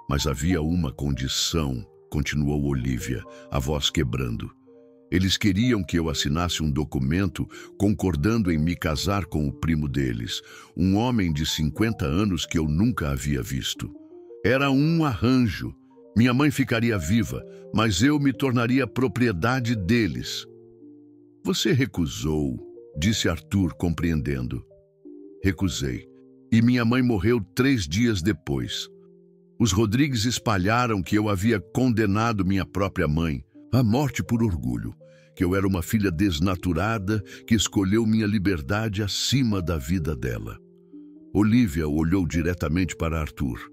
"Mas havia uma condição", continuou Olivia, a voz quebrando. "Eles queriam que eu assinasse um documento concordando em me casar com o primo deles, um homem de 50 anos que eu nunca havia visto. Era um arranjo. Minha mãe ficaria viva, mas eu me tornaria propriedade deles." "Você recusou", disse Arthur, compreendendo. "Recusei. E minha mãe morreu 3 dias depois. Os Rodrigues espalharam que eu havia condenado minha própria mãe à morte por orgulho, que eu era uma filha desnaturada que escolheu minha liberdade acima da vida dela." Olivia olhou diretamente para Arthur.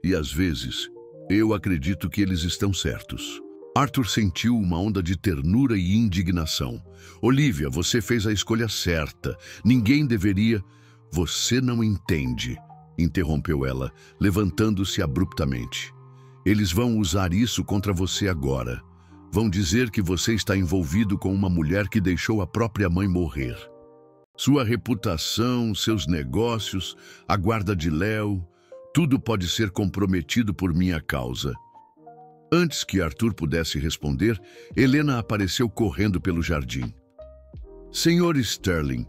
E às vezes, eu acredito que eles estão certos. Arthur sentiu uma onda de ternura e indignação. Olivia, você fez a escolha certa. Ninguém deveria... Você não entende, interrompeu ela, levantando-se abruptamente. Eles vão usar isso contra você agora. Vão dizer que você está envolvido com uma mulher que deixou a própria mãe morrer. Sua reputação, seus negócios, a guarda de Léo, tudo pode ser comprometido por minha causa. Antes que Arthur pudesse responder, Helena apareceu correndo pelo jardim. Senhor Sterling,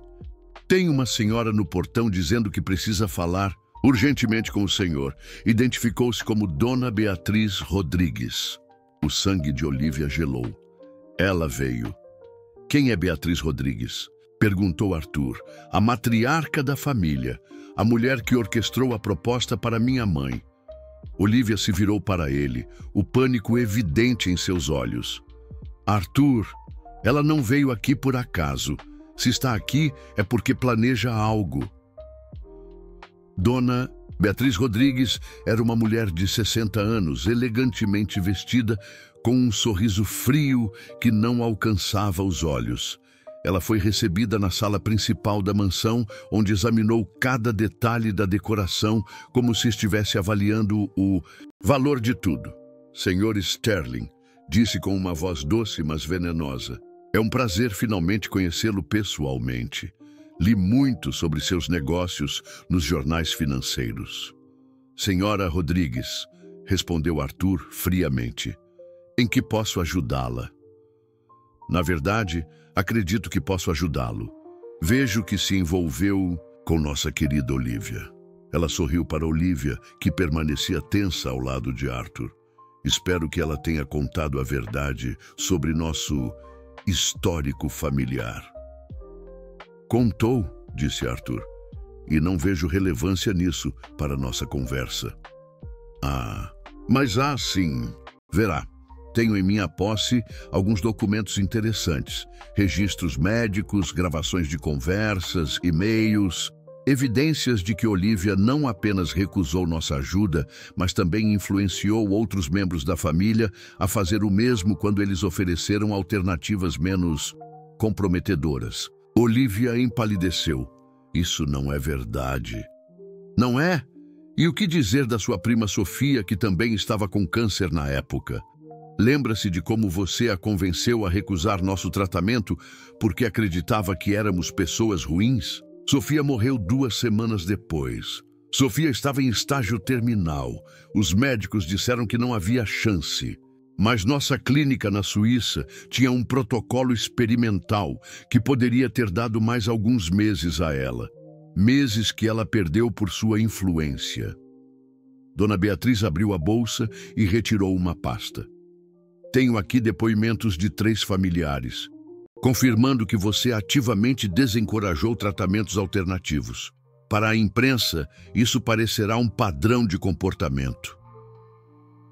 tem uma senhora no portão dizendo que precisa falar urgentemente com o senhor. Identificou-se como Dona Beatriz Rodrigues. O sangue de Olivia gelou. Ela veio. Quem é Beatriz Rodrigues? Perguntou Arthur. A matriarca da família, a mulher que orquestrou a proposta para minha mãe. Olivia se virou para ele, o pânico evidente em seus olhos. Arthur, ela não veio aqui por acaso. Se está aqui, é porque planeja algo. Dona Beatriz Rodrigues era uma mulher de 60 anos, elegantemente vestida, com um sorriso frio que não alcançava os olhos. Ela foi recebida na sala principal da mansão, onde examinou cada detalhe da decoração, como se estivesse avaliando o valor de tudo. Senhor Sterling, disse com uma voz doce, mas venenosa. É um prazer finalmente conhecê-lo pessoalmente. Li muito sobre seus negócios nos jornais financeiros. Senhora Rodrigues, respondeu Arthur friamente. Em que posso ajudá-la? Na verdade, acredito que posso ajudá-lo. Vejo que se envolveu com nossa querida Olivia. Ela sorriu para Olivia, que permanecia tensa ao lado de Arthur. Espero que ela tenha contado a verdade sobre nosso histórico familiar. Contou, disse Arthur, e não vejo relevância nisso para nossa conversa. Mas há sim. Verá, tenho em minha posse alguns documentos interessantes, registros médicos, gravações de conversas, e-mails, evidências de que Olivia não apenas recusou nossa ajuda, mas também influenciou outros membros da família a fazer o mesmo quando eles ofereceram alternativas menos comprometedoras. Olivia empalideceu. Isso não é verdade. Não é? E o que dizer da sua prima Sofia, que também estava com câncer na época? Lembra-se de como você a convenceu a recusar nosso tratamento porque acreditava que éramos pessoas ruins? Sofia morreu 2 semanas depois. Sofia estava em estágio terminal. Os médicos disseram que não havia chance. Mas nossa clínica na Suíça tinha um protocolo experimental que poderia ter dado mais alguns meses a ela. Meses que ela perdeu por sua influência. Dona Beatriz abriu a bolsa e retirou uma pasta. Tenho aqui depoimentos de 3 familiares, confirmando que você ativamente desencorajou tratamentos alternativos. Para a imprensa, isso parecerá um padrão de comportamento.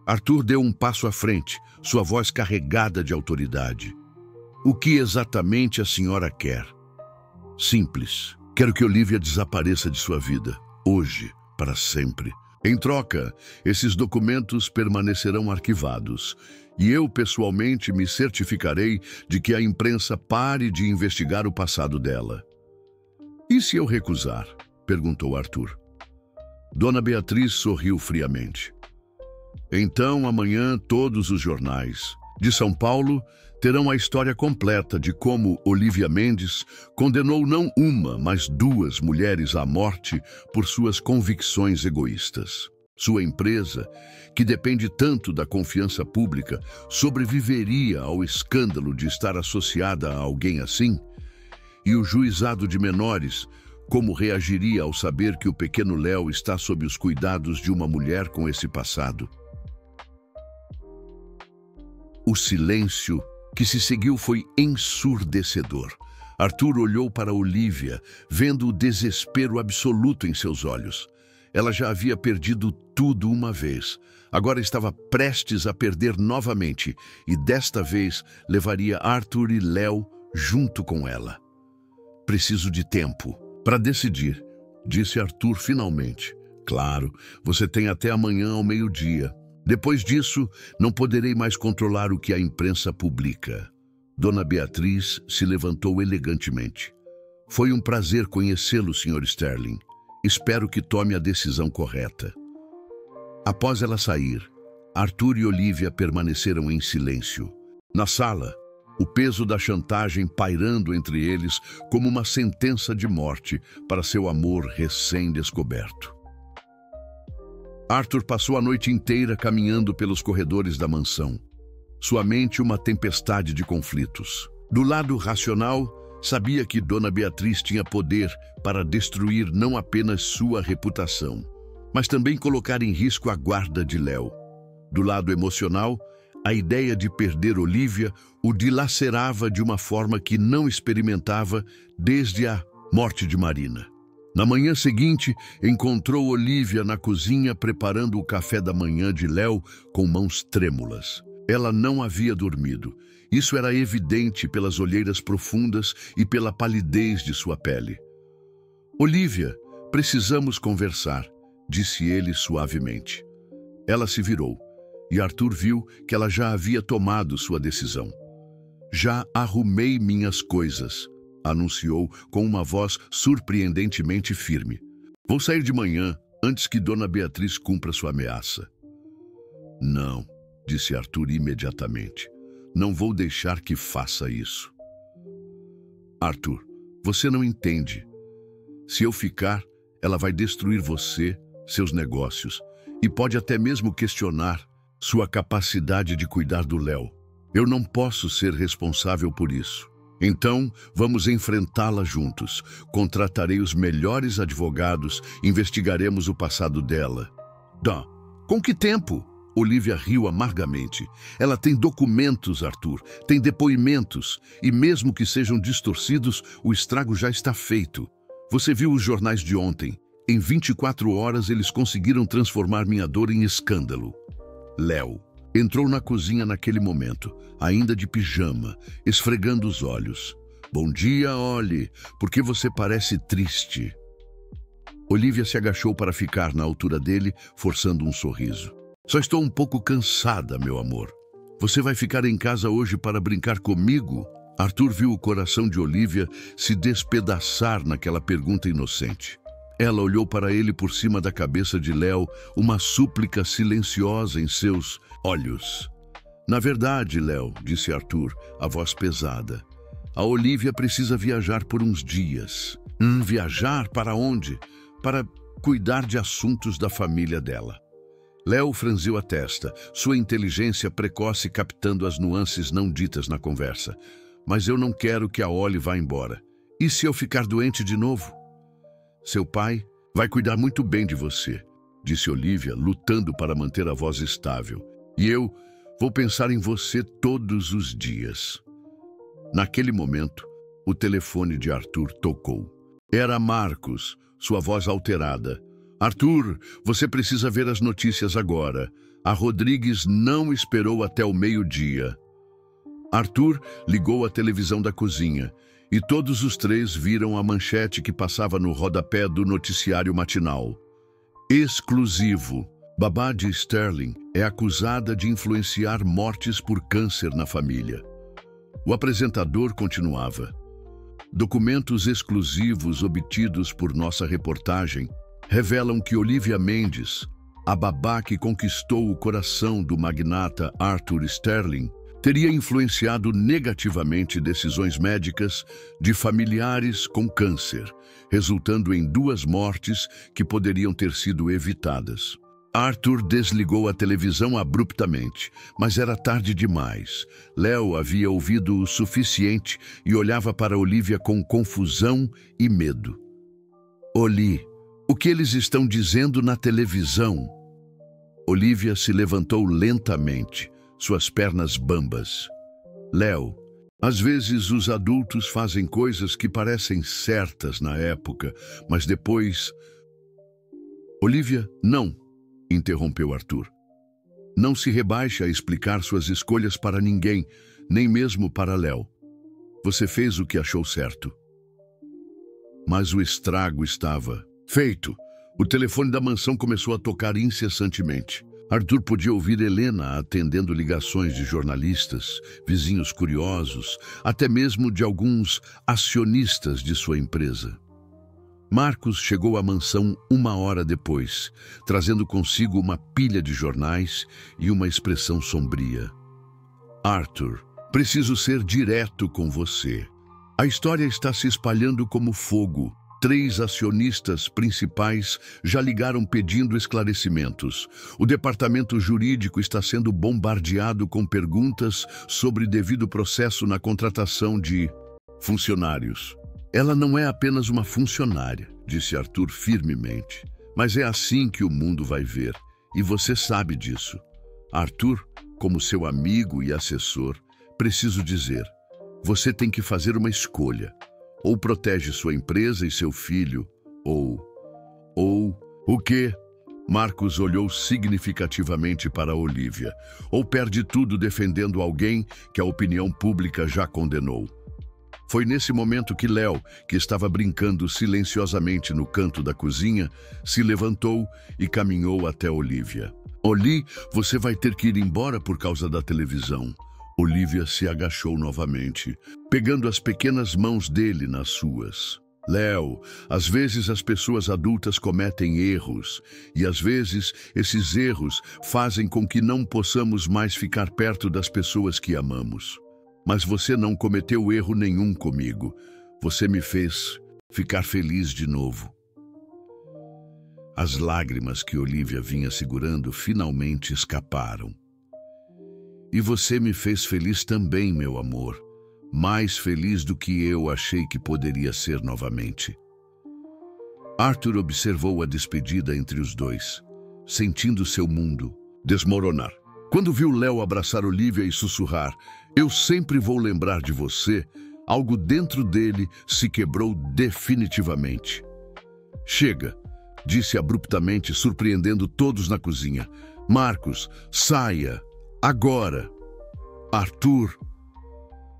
Arthur deu um passo à frente, sua voz carregada de autoridade. O que exatamente a senhora quer? Simples. Quero que Olivia desapareça de sua vida, hoje, para sempre. Em troca, esses documentos permanecerão arquivados, e eu pessoalmente me certificarei de que a imprensa pare de investigar o passado dela. E se eu recusar? Perguntou Arthur. Dona Beatriz sorriu friamente. Então, amanhã, todos os jornais de São Paulo terão a história completa de como Olivia Mendes condenou não uma, mas 2 mulheres à morte por suas convicções egoístas. Sua empresa, que depende tanto da confiança pública, sobreviveria ao escândalo de estar associada a alguém assim? E o juizado de menores, como reagiria ao saber que o pequeno Léo está sob os cuidados de uma mulher com esse passado? O silêncio que se seguiu foi ensurdecedor. Arthur olhou para Olivia, vendo o desespero absoluto em seus olhos. Ela já havia perdido tudo uma vez. Agora estava prestes a perder novamente, e desta vez levaria Arthur e Léo junto com ela. Preciso de tempo para decidir. disse Arthur finalmente. Claro, você tem até amanhã ao meio-dia. Depois disso, não poderei mais controlar o que a imprensa publica. Dona Beatriz se levantou elegantemente. Foi um prazer conhecê-lo, Sr. Sterling. Espero que tome a decisão correta. Após ela sair, Arthur e Olivia permaneceram em silêncio. Na sala, o peso da chantagem pairando entre eles como uma sentença de morte para seu amor recém-descoberto. Arthur passou a noite inteira caminhando pelos corredores da mansão. Sua mente uma tempestade de conflitos. Do lado racional, sabia que Dona Beatriz tinha poder para destruir não apenas sua reputação, mas também colocar em risco a guarda de Léo. Do lado emocional, a ideia de perder Olivia o dilacerava de uma forma que não experimentava desde a morte de Marina. Na manhã seguinte, encontrou Olivia na cozinha preparando o café da manhã de Léo com mãos trêmulas. Ela não havia dormido. Isso era evidente pelas olheiras profundas e pela palidez de sua pele. Olivia, precisamos conversar, disse ele suavemente. Ela se virou, e Arthur viu que ela já havia tomado sua decisão. Já arrumei minhas coisas, anunciou com uma voz surpreendentemente firme. Vou sair de manhã, antes que Dona Beatriz cumpra sua ameaça. Não, disse Arthur imediatamente. Não vou deixar que faça isso. Arthur, você não entende. Se eu ficar, ela vai destruir você, seus negócios, e pode até mesmo questionar sua capacidade de cuidar do Léo. Eu não posso ser responsável por isso. Então, vamos enfrentá-la juntos. Contratarei os melhores advogados, investigaremos o passado dela. Com que tempo? Olivia riu amargamente. Ela tem documentos, Arthur, tem depoimentos, e mesmo que sejam distorcidos, o estrago já está feito. Você viu os jornais de ontem. Em 24 horas eles conseguiram transformar minha dor em escândalo. Léo entrou na cozinha naquele momento, ainda de pijama, esfregando os olhos. Bom dia, Ollie. Por que você parece triste? Olivia se agachou para ficar na altura dele, forçando um sorriso. Só estou um pouco cansada, meu amor. Você vai ficar em casa hoje para brincar comigo? Arthur viu o coração de Olivia se despedaçar naquela pergunta inocente. Ela olhou para ele por cima da cabeça de Léo, uma súplica silenciosa em seus olhos. Na verdade, Léo, disse Arthur, a voz pesada, a Olivia precisa viajar por uns dias. Viajar para onde? Para cuidar de assuntos da família dela. Léo franziu a testa, sua inteligência precoce captando as nuances não ditas na conversa. Mas eu não quero que a Ollie vá embora. E se eu ficar doente de novo? Seu pai vai cuidar muito bem de você, disse Olivia, lutando para manter a voz estável. E eu vou pensar em você todos os dias. Naquele momento, o telefone de Arthur tocou. Era Marcos, sua voz alterada. Arthur, você precisa ver as notícias agora. A Rodrigues não esperou até o meio-dia. Arthur ligou a televisão da cozinha e todos os três viram a manchete que passava no rodapé do noticiário matinal. Exclusivo. Babá de Sterling é acusada de influenciar mortes por câncer na família. O apresentador continuava. Documentos exclusivos obtidos por nossa reportagem revelam que Olivia Mendes, a babá que conquistou o coração do magnata Arthur Sterling, teria influenciado negativamente decisões médicas de familiares com câncer, resultando em 2 mortes que poderiam ter sido evitadas. Arthur desligou a televisão abruptamente, mas era tarde demais. Léo havia ouvido o suficiente e olhava para Olivia com confusão e medo. Ollie, o que eles estão dizendo na televisão? Olivia se levantou lentamente, suas pernas bambas. Léo, às vezes os adultos fazem coisas que parecem certas na época, mas depois... Olivia, não, interrompeu Arthur. Não se rebaixe a explicar suas escolhas para ninguém, nem mesmo para Léo. Você fez o que achou certo. Mas o estrago estava Feito. O telefone da mansão começou a tocar incessantemente. Arthur podia ouvir Helena atendendo ligações de jornalistas, vizinhos curiosos, até mesmo de alguns acionistas de sua empresa. Marcos chegou à mansão 1 hora depois, trazendo consigo uma pilha de jornais e uma expressão sombria. Arthur, preciso ser direto com você. A história está se espalhando como fogo. 3 acionistas principais já ligaram pedindo esclarecimentos. O departamento jurídico está sendo bombardeado com perguntas sobre devido processo na contratação de funcionários. Ela não é apenas uma funcionária, disse Arthur firmemente, mas é assim que o mundo vai ver, e você sabe disso. Arthur, como seu amigo e assessor, preciso dizer, você tem que fazer uma escolha. Ou protege sua empresa e seu filho, ou... O quê? Marcos olhou significativamente para Olivia. Ou perde tudo defendendo alguém que a opinião pública já condenou. Foi nesse momento que Léo, que estava brincando silenciosamente no canto da cozinha, se levantou e caminhou até Olivia. Oli, você vai ter que ir embora por causa da televisão. Olivia se agachou novamente, pegando as pequenas mãos dele nas suas. Léo, às vezes as pessoas adultas cometem erros, e às vezes esses erros fazem com que não possamos mais ficar perto das pessoas que amamos. Mas você não cometeu erro nenhum comigo. Você me fez ficar feliz de novo. As lágrimas que Olivia vinha segurando finalmente escaparam. E você me fez feliz também, meu amor. Mais feliz do que eu achei que poderia ser novamente. Arthur observou a despedida entre os dois, sentindo seu mundo desmoronar. Quando viu Léo abraçar Olivia e sussurrar, "Eu sempre vou lembrar de você", algo dentro dele se quebrou definitivamente. "Chega", disse abruptamente, surpreendendo todos na cozinha. "Marcos, saia. Agora." "Arthur,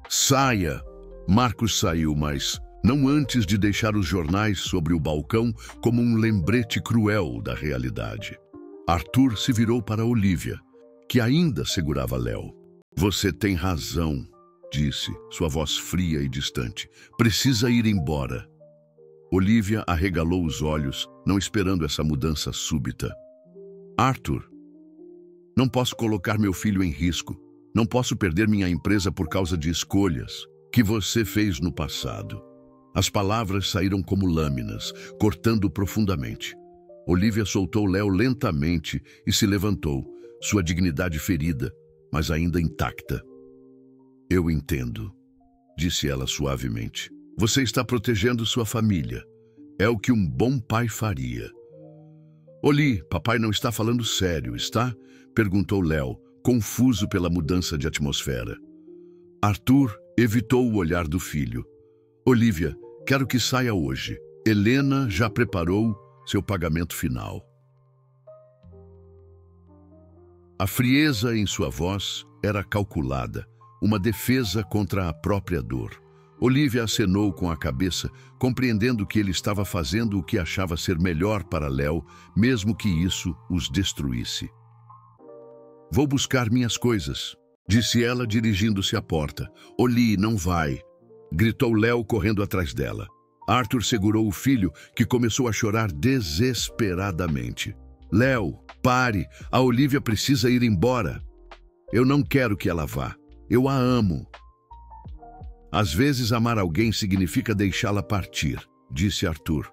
saia." Marcos saiu, mas não antes de deixar os jornais sobre o balcão como um lembrete cruel da realidade. Arthur se virou para Olivia, que ainda segurava Léo. "Você tem razão", disse, sua voz fria e distante. "Precisa ir embora." Olivia arregalou os olhos, não esperando essa mudança súbita. "Arthur, não posso colocar meu filho em risco. Não posso perder minha empresa por causa de escolhas que você fez no passado." As palavras saíram como lâminas, cortando profundamente. Olivia soltou Léo lentamente e se levantou, sua dignidade ferida, mas ainda intacta. "Eu entendo", disse ela suavemente. "Você está protegendo sua família. É o que um bom pai faria." "Oli, papai não está falando sério, está?" perguntou Léo, confuso pela mudança de atmosfera. Arthur evitou o olhar do filho. "Olivia, quero que saia hoje. Helena já preparou seu pagamento final." A frieza em sua voz era calculada, uma defesa contra a própria dor. Olivia acenou com a cabeça, compreendendo que ele estava fazendo o que achava ser melhor para Léo, mesmo que isso os destruísse. "Vou buscar minhas coisas", disse ela, dirigindo-se à porta. "Oli, não vai", gritou Léo, correndo atrás dela. Arthur segurou o filho, que começou a chorar desesperadamente. "Léo, pare, a Olivia precisa ir embora." "Eu não quero que ela vá. Eu a amo." "Às vezes amar alguém significa deixá-la partir", disse Arthur.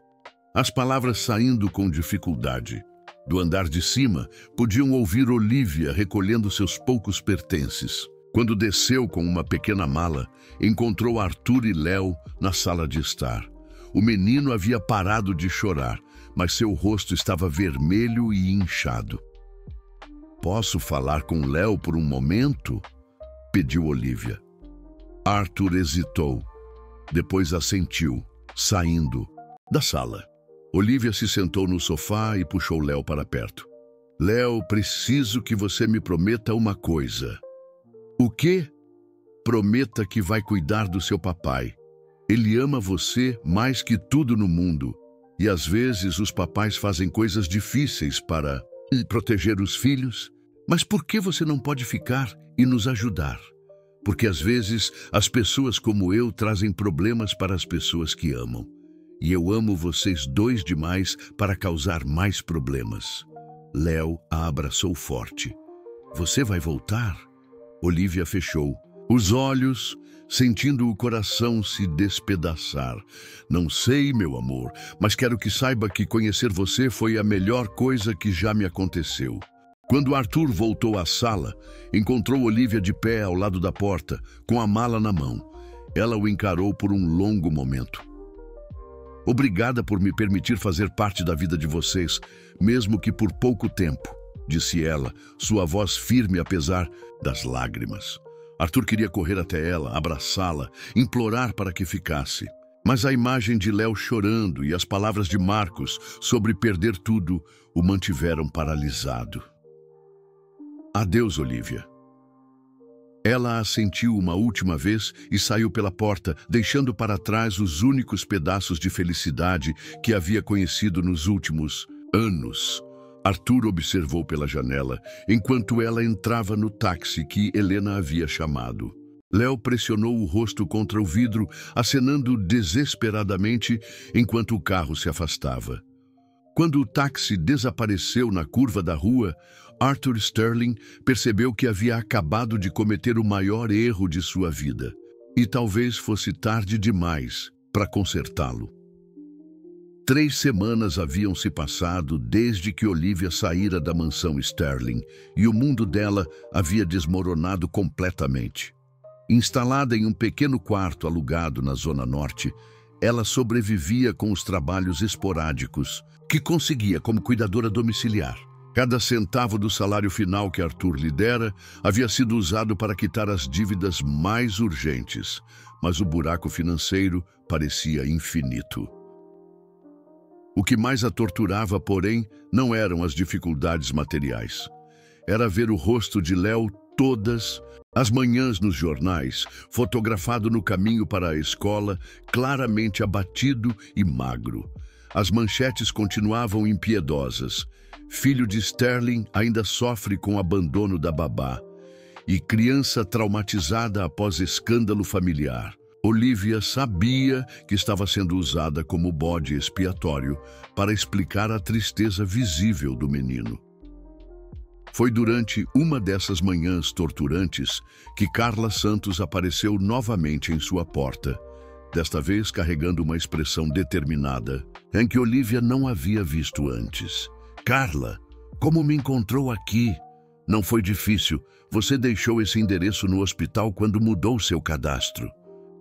As palavras saindo com dificuldade. Do andar de cima, podiam ouvir Olivia recolhendo seus poucos pertences. Quando desceu com uma pequena mala, encontrou Arthur e Léo na sala de estar. O menino havia parado de chorar, mas seu rosto estava vermelho e inchado. "Posso falar com Léo por um momento?" pediu Olivia. Arthur hesitou, depois assentiu, saindo da sala. Olivia se sentou no sofá e puxou Léo para perto. "Léo, preciso que você me prometa uma coisa." "O quê?" "Prometa que vai cuidar do seu papai. Ele ama você mais que tudo no mundo, E às vezes os papais fazem coisas difíceis para proteger os filhos. Mas por que você não pode ficar e nos ajudar? Porque às vezes as pessoas como eu trazem problemas para as pessoas que amam. E eu amo vocês dois demais para causar mais problemas. Léo a abraçou forte. Você vai voltar? Olivia fechou os olhos, sentindo o coração se despedaçar. Não sei, meu amor, mas quero que saiba que conhecer você foi a melhor coisa que já me aconteceu. Quando Arthur voltou à sala, encontrou Olivia de pé ao lado da porta, com a mala na mão. Ela o encarou por um longo momento. Obrigada por me permitir fazer parte da vida de vocês, mesmo que por pouco tempo, disse ela, sua voz firme apesar das lágrimas. Arthur queria correr até ela, abraçá-la, implorar para que ficasse. Mas a imagem de Léo chorando e as palavras de Marcos sobre perder tudo o mantiveram paralisado. Adeus, Olivia. Ela assentiu uma última vez e saiu pela porta, deixando para trás os únicos pedaços de felicidade que havia conhecido nos últimos anos. Arthur observou pela janela, enquanto ela entrava no táxi que Helena havia chamado. Léo pressionou o rosto contra o vidro, acenando desesperadamente enquanto o carro se afastava. Quando o táxi desapareceu na curva da rua, Arthur Sterling percebeu que havia acabado de cometer o maior erro de sua vida. E talvez fosse tarde demais para consertá-lo. 3 semanas haviam se passado desde que Olivia saíra da mansão Sterling e o mundo dela havia desmoronado completamente. Instalada em um pequeno quarto alugado na Zona Norte, ela sobrevivia com os trabalhos esporádicos que conseguia como cuidadora domiciliar. Cada centavo do salário final que Arthur lhe dera havia sido usado para quitar as dívidas mais urgentes, mas o buraco financeiro parecia infinito. O que mais a torturava, porém, não eram as dificuldades materiais. Era ver o rosto de Léo todas as manhãs nos jornais, fotografado no caminho para a escola, claramente abatido e magro. As manchetes continuavam impiedosas. Filho de Sterling ainda sofre com o abandono da babá. E criança traumatizada após escândalo familiar. Olivia sabia que estava sendo usada como bode expiatório para explicar a tristeza visível do menino. Foi durante uma dessas manhãs torturantes que Carla Santos apareceu novamente em sua porta, desta vez carregando uma expressão determinada, em que Olivia não havia visto antes. Carla, como me encontrou aqui? Não foi difícil. Você deixou esse endereço no hospital quando mudou seu cadastro.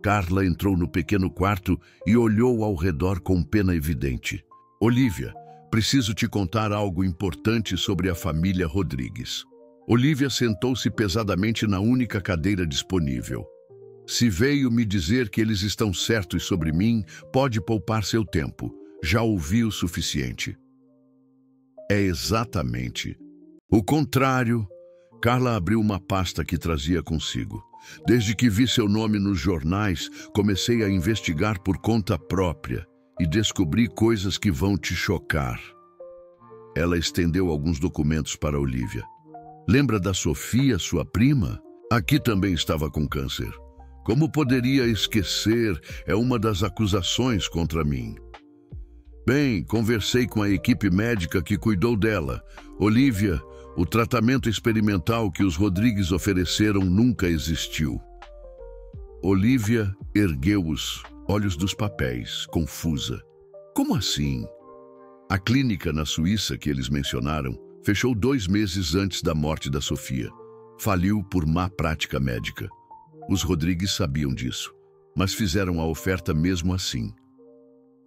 Carla entrou no pequeno quarto e olhou ao redor com pena evidente. Olivia, preciso te contar algo importante sobre a família Rodrigues. Olivia sentou-se pesadamente na única cadeira disponível. Se veio me dizer que eles estão certos sobre mim, pode poupar seu tempo. Já ouvi o suficiente. É exatamente o contrário. Carla abriu uma pasta que trazia consigo. Desde que vi seu nome nos jornais, comecei a investigar por conta própria e descobri coisas que vão te chocar. Ela estendeu alguns documentos para Olivia. Lembra da Sofia, sua prima? Aqui também estava com câncer. Como poderia esquecer? É uma das acusações contra mim. Bem, conversei com a equipe médica que cuidou dela. Olivia, o tratamento experimental que os Rodrigues ofereceram nunca existiu. Olivia ergueu os olhos dos papéis, confusa. Como assim? A clínica na Suíça que eles mencionaram fechou 2 meses antes da morte da Sofia. Faliu por má prática médica. Os Rodrigues sabiam disso, mas fizeram a oferta mesmo assim.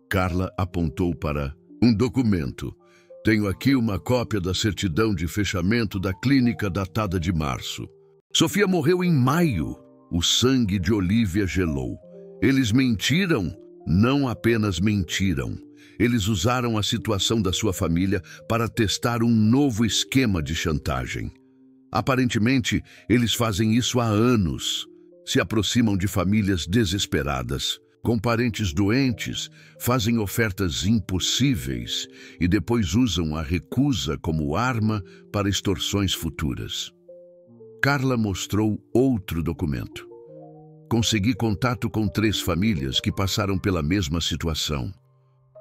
Carla apontou para um documento. Tenho aqui uma cópia da certidão de fechamento da clínica datada de março. Sofia morreu em maio. O sangue de Olivia gelou. Eles mentiram? Não apenas mentiram. Eles usaram a situação da sua família para testar um novo esquema de chantagem. Aparentemente, eles fazem isso há anos. Se aproximam de famílias desesperadas. com parentes doentes, fazem ofertas impossíveis e depois usam a recusa como arma para extorsões futuras. Carla mostrou outro documento. Consegui contato com 3 famílias que passaram pela mesma situação.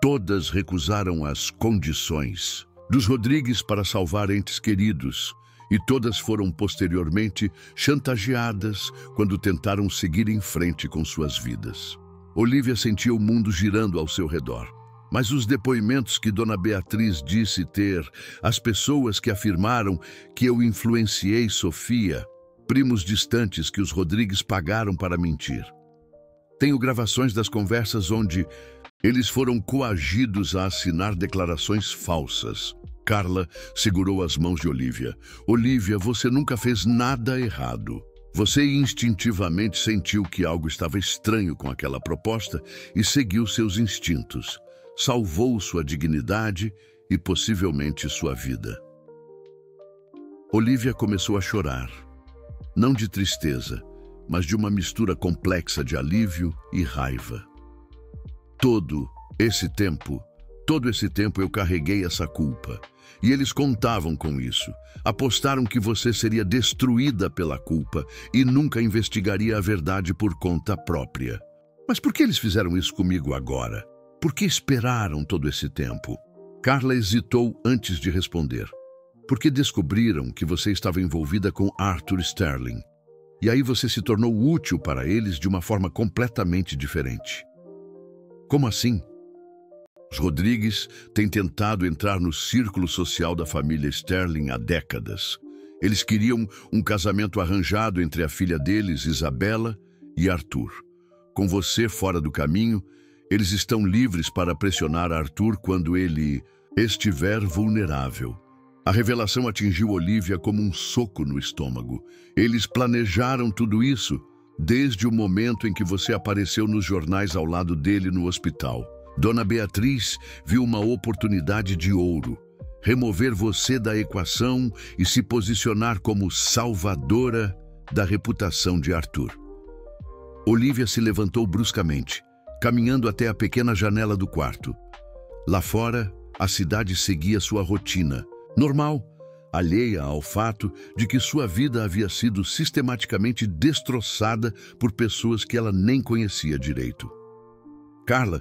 Todas recusaram as condições dos Rodrigues para salvar entes queridos, e todas foram posteriormente chantageadas quando tentaram seguir em frente com suas vidas. Olívia sentia o mundo girando ao seu redor. Mas os depoimentos que Dona Beatriz disse ter, as pessoas que afirmaram que eu influenciei Sofia, primos distantes que os Rodrigues pagaram para mentir. Tenho gravações das conversas onde eles foram coagidos a assinar declarações falsas. Carla segurou as mãos de Olívia. Olívia, você nunca fez nada errado. Você instintivamente sentiu que algo estava estranho com aquela proposta e seguiu seus instintos. Salvou sua dignidade e possivelmente sua vida. Olívia começou a chorar. Não de tristeza, mas de uma mistura complexa de alívio e raiva. Todo esse tempo eu carreguei essa culpa. E eles contavam com isso. Apostaram que você seria destruída pela culpa e nunca investigaria a verdade por conta própria. Mas por que eles fizeram isso comigo agora? Por que esperaram todo esse tempo? Carla hesitou antes de responder. Porque descobriram que você estava envolvida com Arthur Sterling. E aí você se tornou útil para eles de uma forma completamente diferente. Como assim? Os Rodrigues têm tentado entrar no círculo social da família Sterling há décadas. Eles queriam um casamento arranjado entre a filha deles, Isabela, e Arthur. Com você fora do caminho, eles estão livres para pressionar Arthur quando ele estiver vulnerável. A revelação atingiu Olívia como um soco no estômago. Eles planejaram tudo isso desde o momento em que você apareceu nos jornais ao lado dele no hospital. Dona Beatriz viu uma oportunidade de ouro, remover você da equação e se posicionar como salvadora da reputação de Arthur. Olívia se levantou bruscamente, caminhando até a pequena janela do quarto. Lá fora, a cidade seguia sua rotina, normal, alheia ao fato de que sua vida havia sido sistematicamente destroçada por pessoas que ela nem conhecia direito. Carla,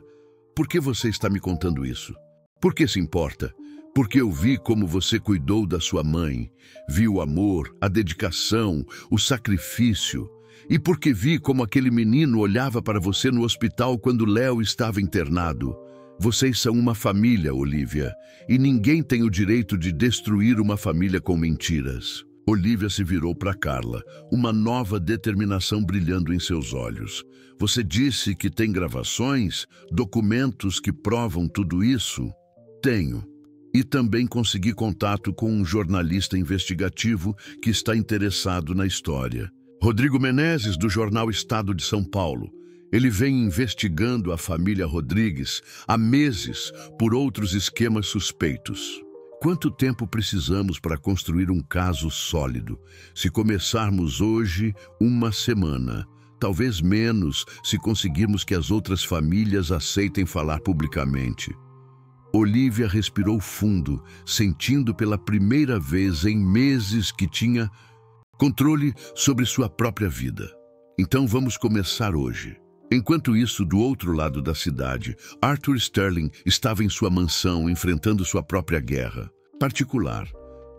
por que você está me contando isso? Por que se importa? Porque eu vi como você cuidou da sua mãe, vi o amor, a dedicação, o sacrifício, e porque vi como aquele menino olhava para você no hospital quando Léo estava internado. Vocês são uma família, Olívia, e ninguém tem o direito de destruir uma família com mentiras. Olívia se virou para Carla, uma nova determinação brilhando em seus olhos. Você disse que tem gravações, documentos que provam tudo isso? Tenho. E também consegui contato com um jornalista investigativo que está interessado na história. Rodrigo Menezes, do jornal Estado de São Paulo. Ele vem investigando a família Rodrigues há meses por outros esquemas suspeitos. Quanto tempo precisamos para construir um caso sólido? Se começarmos hoje, uma semana. Talvez menos se conseguirmos que as outras famílias aceitem falar publicamente. Olívia respirou fundo, sentindo pela primeira vez em meses que tinha controle sobre sua própria vida. Então vamos começar hoje. Enquanto isso, do outro lado da cidade, Arthur Sterling estava em sua mansão enfrentando sua própria guerra particular.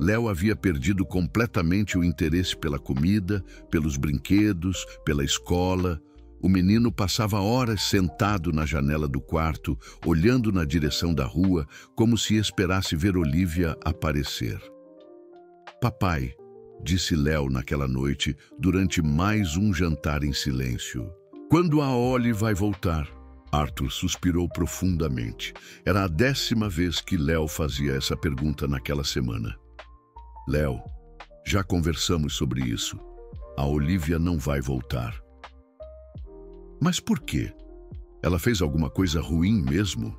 Léo havia perdido completamente o interesse pela comida, pelos brinquedos, pela escola. O menino passava horas sentado na janela do quarto, olhando na direção da rua, como se esperasse ver Olívia aparecer. Papai, disse Léo naquela noite, durante mais um jantar em silêncio. Quando a Ollie vai voltar? Arthur suspirou profundamente. Era a 10ª vez que Léo fazia essa pergunta naquela semana. Léo, já conversamos sobre isso. A Olívia não vai voltar. Mas por quê? Ela fez alguma coisa ruim mesmo?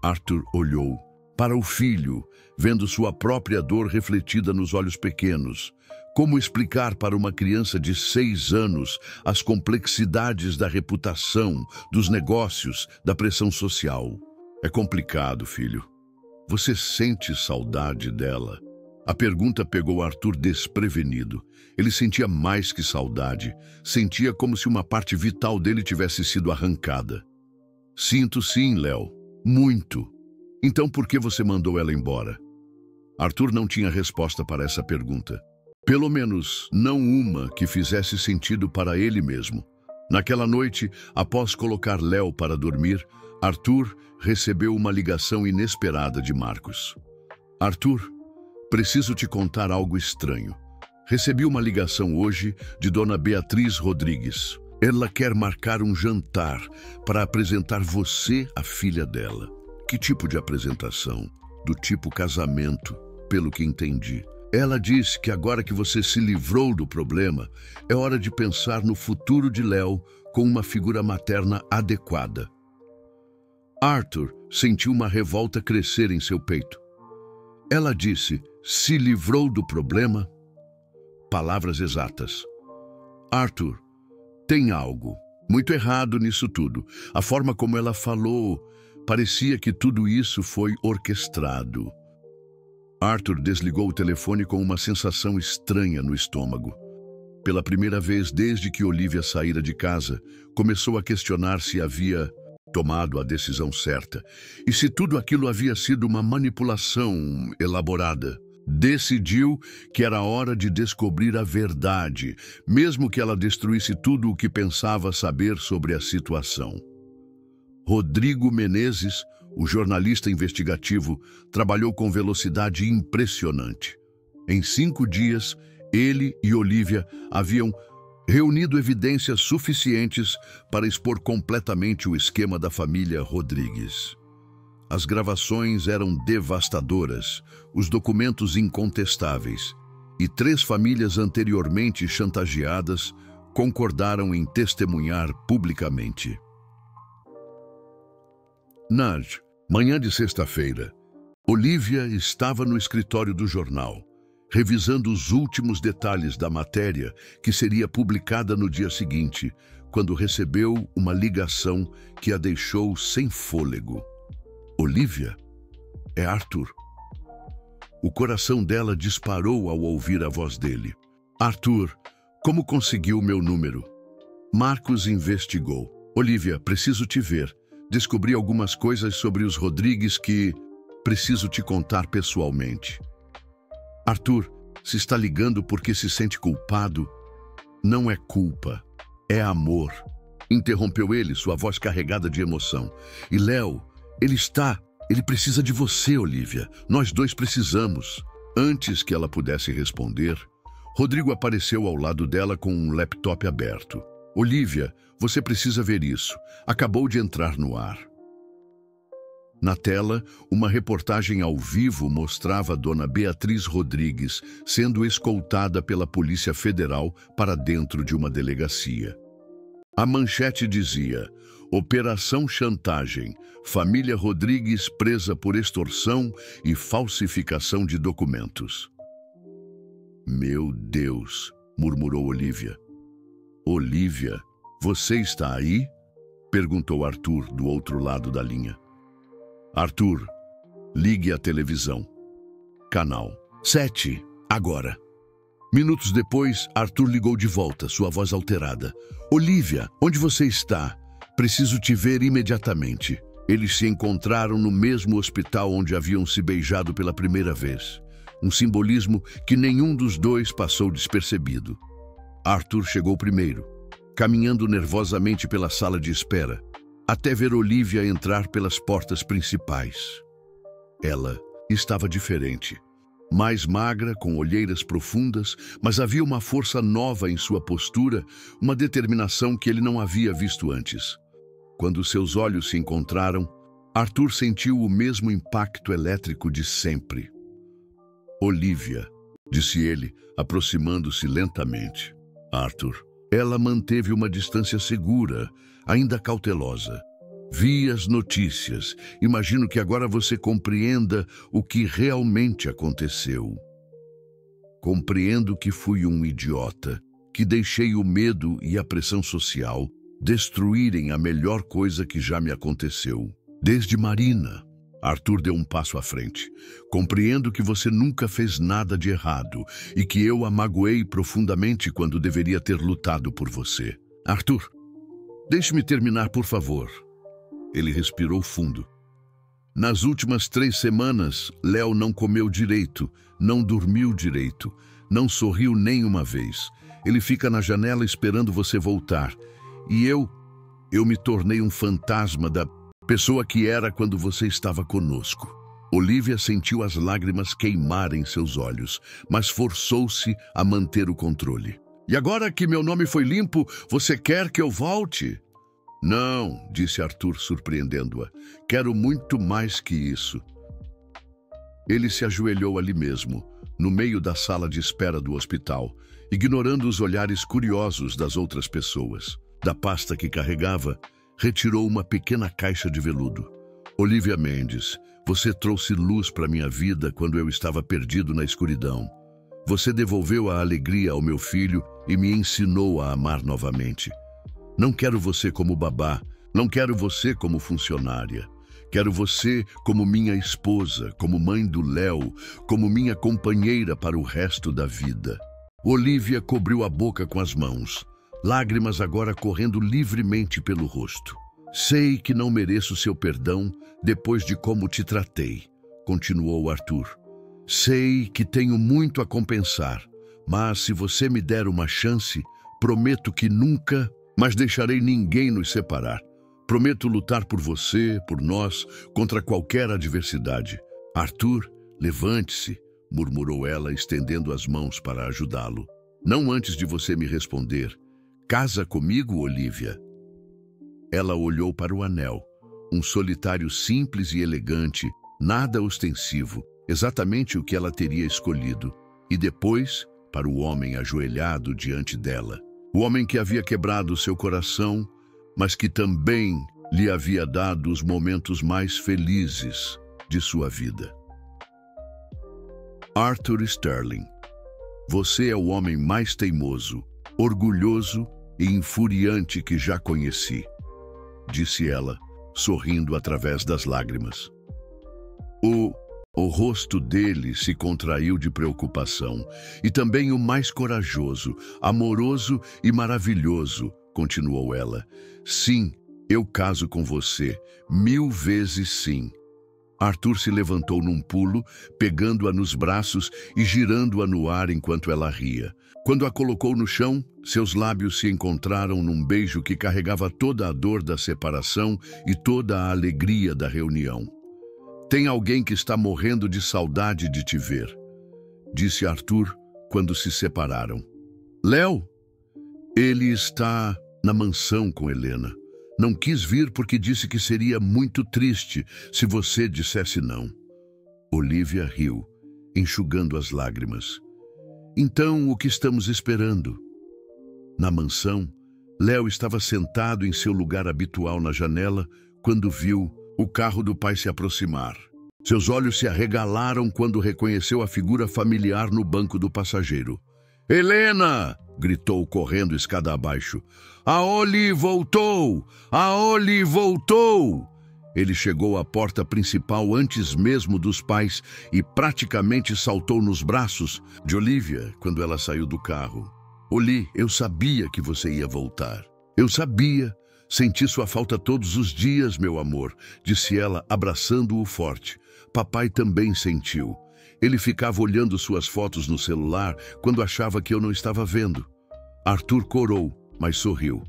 Arthur olhou, Para o filho, vendo sua própria dor refletida nos olhos pequenos. Como explicar para uma criança de 6 anos as complexidades da reputação, dos negócios, da pressão social? É complicado, filho. Você sente saudade dela? A pergunta pegou Arthur desprevenido. Ele sentia mais que saudade. Sentia como se uma parte vital dele tivesse sido arrancada. Sinto sim, Léo. Muito. Então por que você mandou ela embora? Arthur não tinha resposta para essa pergunta. Pelo menos não uma que fizesse sentido para ele mesmo. Naquela noite, após colocar Léo para dormir, Arthur recebeu uma ligação inesperada de Marcos. Arthur, preciso te contar algo estranho. Recebi uma ligação hoje de Dona Beatriz Rodrigues. Ela quer marcar um jantar para apresentar você à filha dela. Que tipo de apresentação? Do tipo casamento, pelo que entendi. Ela disse que agora que você se livrou do problema, é hora de pensar no futuro de Léo com uma figura materna adequada. Arthur sentiu uma revolta crescer em seu peito. Ela disse, se livrou do problema? Palavras exatas. Arthur, tem algo muito errado nisso tudo. A forma como ela falou, parecia que tudo isso foi orquestrado. Arthur desligou o telefone com uma sensação estranha no estômago. Pela primeira vez desde que Olivia saíra de casa, começou a questionar se havia tomado a decisão certa e se tudo aquilo havia sido uma manipulação elaborada. Decidiu que era hora de descobrir a verdade, mesmo que ela destruísse tudo o que pensava saber sobre a situação. Rodrigo Menezes, o jornalista investigativo, trabalhou com velocidade impressionante. Em 5 dias, ele e Olivia haviam reunido evidências suficientes para expor completamente o esquema da família Rodrigues. As gravações eram devastadoras, os documentos incontestáveis, e 3 famílias anteriormente chantageadas concordaram em testemunhar publicamente. Naj, manhã de sexta-feira, Olivia estava no escritório do jornal, revisando os últimos detalhes da matéria que seria publicada no dia seguinte, quando recebeu uma ligação que a deixou sem fôlego. Olivia? É Arthur. O coração dela disparou ao ouvir a voz dele. Arthur, como conseguiu meu número? Marcos investigou. Olivia, preciso te ver. Descobri algumas coisas sobre os Rodrigues que preciso te contar pessoalmente. Arthur, se está ligando porque se sente culpado? Não é culpa, é amor. Interrompeu ele, sua voz carregada de emoção. E Léo, ele precisa de você, Olivia. Nós dois precisamos. Antes que ela pudesse responder, Rodrigo apareceu ao lado dela com um laptop aberto. Olivia, você precisa ver isso. Acabou de entrar no ar. Na tela, uma reportagem ao vivo mostrava Dona Beatriz Rodrigues sendo escoltada pela Polícia Federal para dentro de uma delegacia. A manchete dizia: Operação Chantagem. Família Rodrigues presa por extorsão e falsificação de documentos. Meu Deus, murmurou Olivia. Olivia, você está aí? Perguntou Arthur do outro lado da linha. Arthur, ligue a televisão. Canal 7, agora. Minutos depois, Arthur ligou de volta, sua voz alterada. Olivia, onde você está? Preciso te ver imediatamente. Eles se encontraram no mesmo hospital onde haviam se beijado pela primeira vez. Um simbolismo que nenhum dos dois passou despercebido. Arthur chegou primeiro, caminhando nervosamente pela sala de espera, até ver Olivia entrar pelas portas principais. Ela estava diferente. Mais magra, com olheiras profundas, mas havia uma força nova em sua postura, uma determinação que ele não havia visto antes. Quando seus olhos se encontraram, Arthur sentiu o mesmo impacto elétrico de sempre. Olivia, disse ele, aproximando-se lentamente. Arthur. Ela manteve uma distância segura, ainda cautelosa. Vi as notícias. Imagino que agora você compreenda o que realmente aconteceu. Compreendo que fui um idiota, que deixei o medo e a pressão social destruírem a melhor coisa que já me aconteceu. Desde Marina. Arthur deu um passo à frente. Compreendo que você nunca fez nada de errado e que eu a magoei profundamente quando deveria ter lutado por você. Arthur, deixe-me terminar, por favor. Ele respirou fundo. Nas últimas 3 semanas, Léo não comeu direito, não dormiu direito, não sorriu nem uma vez. Ele fica na janela esperando você voltar. E eu me tornei um fantasma da pessoa que era quando você estava conosco. Olivia sentiu as lágrimas queimarem seus olhos, mas forçou-se a manter o controle. E agora que meu nome foi limpo, você quer que eu volte? Não, disse Arthur, surpreendendo-a. Quero muito mais que isso. Ele se ajoelhou ali mesmo, no meio da sala de espera do hospital, ignorando os olhares curiosos das outras pessoas. Da pasta que carregava, retirou uma pequena caixa de veludo. Olivia Mendes, você trouxe luz para minha vida quando eu estava perdido na escuridão. Você devolveu a alegria ao meu filho e me ensinou a amar novamente. Não quero você como babá, não quero você como funcionária. Quero você como minha esposa, como mãe do Léo, como minha companheira para o resto da vida. Olivia cobriu a boca com as mãos, lágrimas agora correndo livremente pelo rosto. Sei que não mereço seu perdão depois de como te tratei, continuou Arthur. Sei que tenho muito a compensar, mas se você me der uma chance, prometo que nunca mais deixarei ninguém nos separar. Prometo lutar por você, por nós, contra qualquer adversidade. Arthur, levante-se, murmurou ela, estendendo as mãos para ajudá-lo. Não antes de você me responder. Casa comigo, Olivia? Ela olhou para o anel, um solitário simples e elegante, nada ostensivo, exatamente o que ela teria escolhido, e depois para o homem ajoelhado diante dela. O homem que havia quebrado seu coração, mas que também lhe havia dado os momentos mais felizes de sua vida. Arthur Sterling, você é o homem mais teimoso, orgulhoso e infuriante que já conheci, disse ela, sorrindo através das lágrimas. O rosto dele se contraiu de preocupação, e também o mais corajoso, amoroso e maravilhoso, continuou ela. Sim, eu caso com você, 1000 vezes sim. Arthur se levantou num pulo, pegando-a nos braços e girando-a no ar enquanto ela ria. Quando a colocou no chão, seus lábios se encontraram num beijo que carregava toda a dor da separação e toda a alegria da reunião. Tem alguém que está morrendo de saudade de te ver, disse Arthur quando se separaram. Léo? Ele está na mansão com Helena. Não quis vir porque disse que seria muito triste se você dissesse não. Olivia riu, enxugando as lágrimas. Então, o que estamos esperando? Na mansão, Léo estava sentado em seu lugar habitual na janela quando viu o carro do pai se aproximar. Seus olhos se arregalaram quando reconheceu a figura familiar no banco do passageiro. Helena! Gritou correndo escada abaixo. A Oli voltou! A Oli voltou! Ele chegou à porta principal antes mesmo dos pais e praticamente saltou nos braços de Olivia quando ela saiu do carro. Oli, eu sabia que você ia voltar. Eu sabia. Senti sua falta todos os dias, meu amor, disse ela, abraçando-o forte. Papai também sentiu. Ele ficava olhando suas fotos no celular quando achava que eu não estava vendo. Arthur corou, mas sorriu.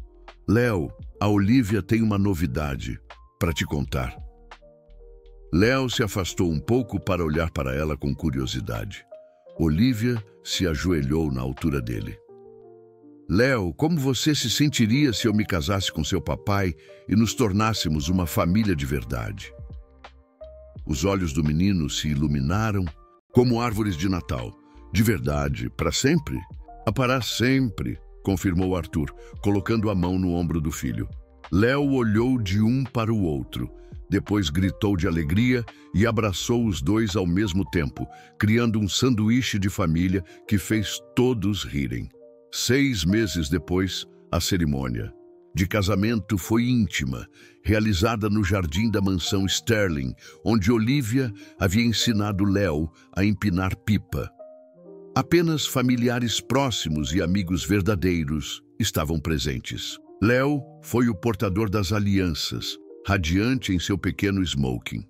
Léo, a Olivia tem uma novidade para te contar. Léo se afastou um pouco para olhar para ela com curiosidade. Olivia se ajoelhou na altura dele. Léo, como você se sentiria se eu me casasse com seu papai e nos tornássemos uma família de verdade? Os olhos do menino se iluminaram como árvores de Natal. De verdade, para sempre? Para sempre, confirmou Arthur, colocando a mão no ombro do filho. Léo olhou de um para o outro, depois gritou de alegria e abraçou os dois ao mesmo tempo, criando um sanduíche de família que fez todos rirem. 6 meses depois, a cerimônia de casamento foi íntima, realizada no jardim da mansão Sterling, onde Olivia havia ensinado Léo a empinar pipa. Apenas familiares próximos e amigos verdadeiros estavam presentes. Léo foi o portador das alianças, radiante em seu pequeno smoking.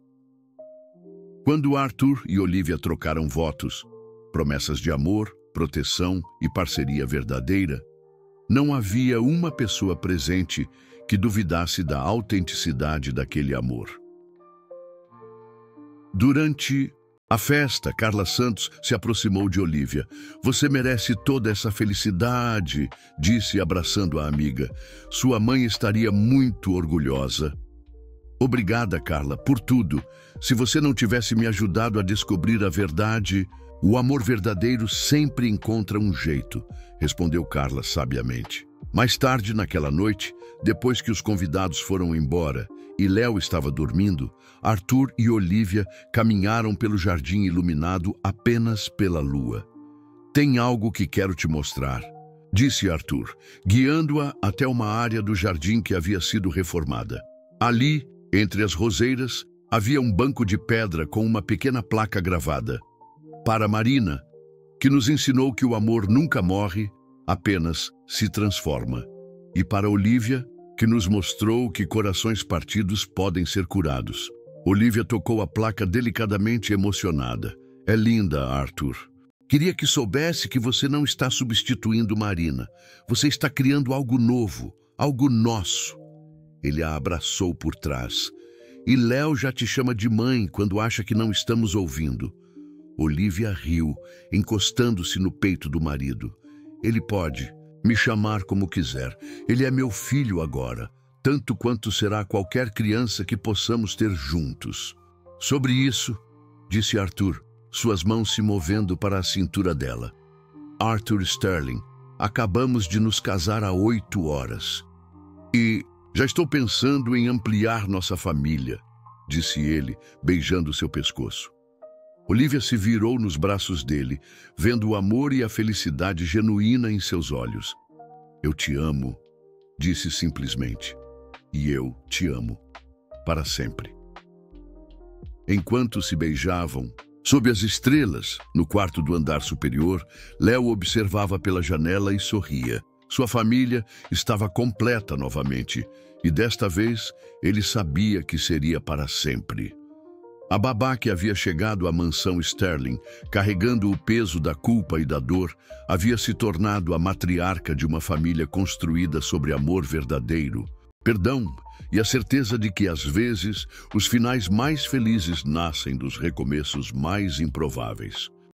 Quando Arthur e Olivia trocaram votos, promessas de amor, proteção e parceria verdadeira, não havia uma pessoa presente que duvidasse da autenticidade daquele amor. Durante a festa, Carla Santos se aproximou de Olivia. "Você merece toda essa felicidade", disse abraçando a amiga. "Sua mãe estaria muito orgulhosa." "Obrigada, Carla, por tudo. Se você não tivesse me ajudado a descobrir a verdade, o amor verdadeiro sempre encontra um jeito", respondeu Carla sabiamente. Mais tarde naquela noite, depois que os convidados foram embora e Léo estava dormindo, Arthur e Olivia caminharam pelo jardim iluminado apenas pela lua. "Tem algo que quero te mostrar", disse Arthur, guiando-a até uma área do jardim que havia sido reformada. Ali, entre as roseiras, havia um banco de pedra com uma pequena placa gravada: "Para Marina, que nos ensinou que o amor nunca morre, apenas se transforma. E para Olivia, que nos mostrou que corações partidos podem ser curados." Olivia tocou a placa delicadamente emocionada. "É linda, Arthur. Queria que soubesse que você não está substituindo Marina. Você está criando algo novo, algo nosso." Ele a abraçou por trás. "E Léo já te chama de mãe quando acha que não estamos ouvindo." Olivia riu, encostando-se no peito do marido. "Ele pode me chamar como quiser. Ele é meu filho agora, tanto quanto será qualquer criança que possamos ter juntos." "Sobre isso", disse Arthur, suas mãos se movendo para a cintura dela. "Arthur Sterling, acabamos de nos casar há 8 horas. E já estou pensando em ampliar nossa família", disse ele, beijando seu pescoço. Olivia se virou nos braços dele, vendo o amor e a felicidade genuína em seus olhos. "Eu te amo", disse simplesmente. "E eu te amo. Para sempre." Enquanto se beijavam, sob as estrelas, no quarto do andar superior, Léo observava pela janela e sorria. Sua família estava completa novamente, e desta vez ele sabia que seria para sempre. A babá que havia chegado à mansão Sterling, carregando o peso da culpa e da dor, havia se tornado a matriarca de uma família construída sobre amor verdadeiro, perdão e a certeza de que, às vezes, os finais mais felizes nascem dos recomeços mais improváveis.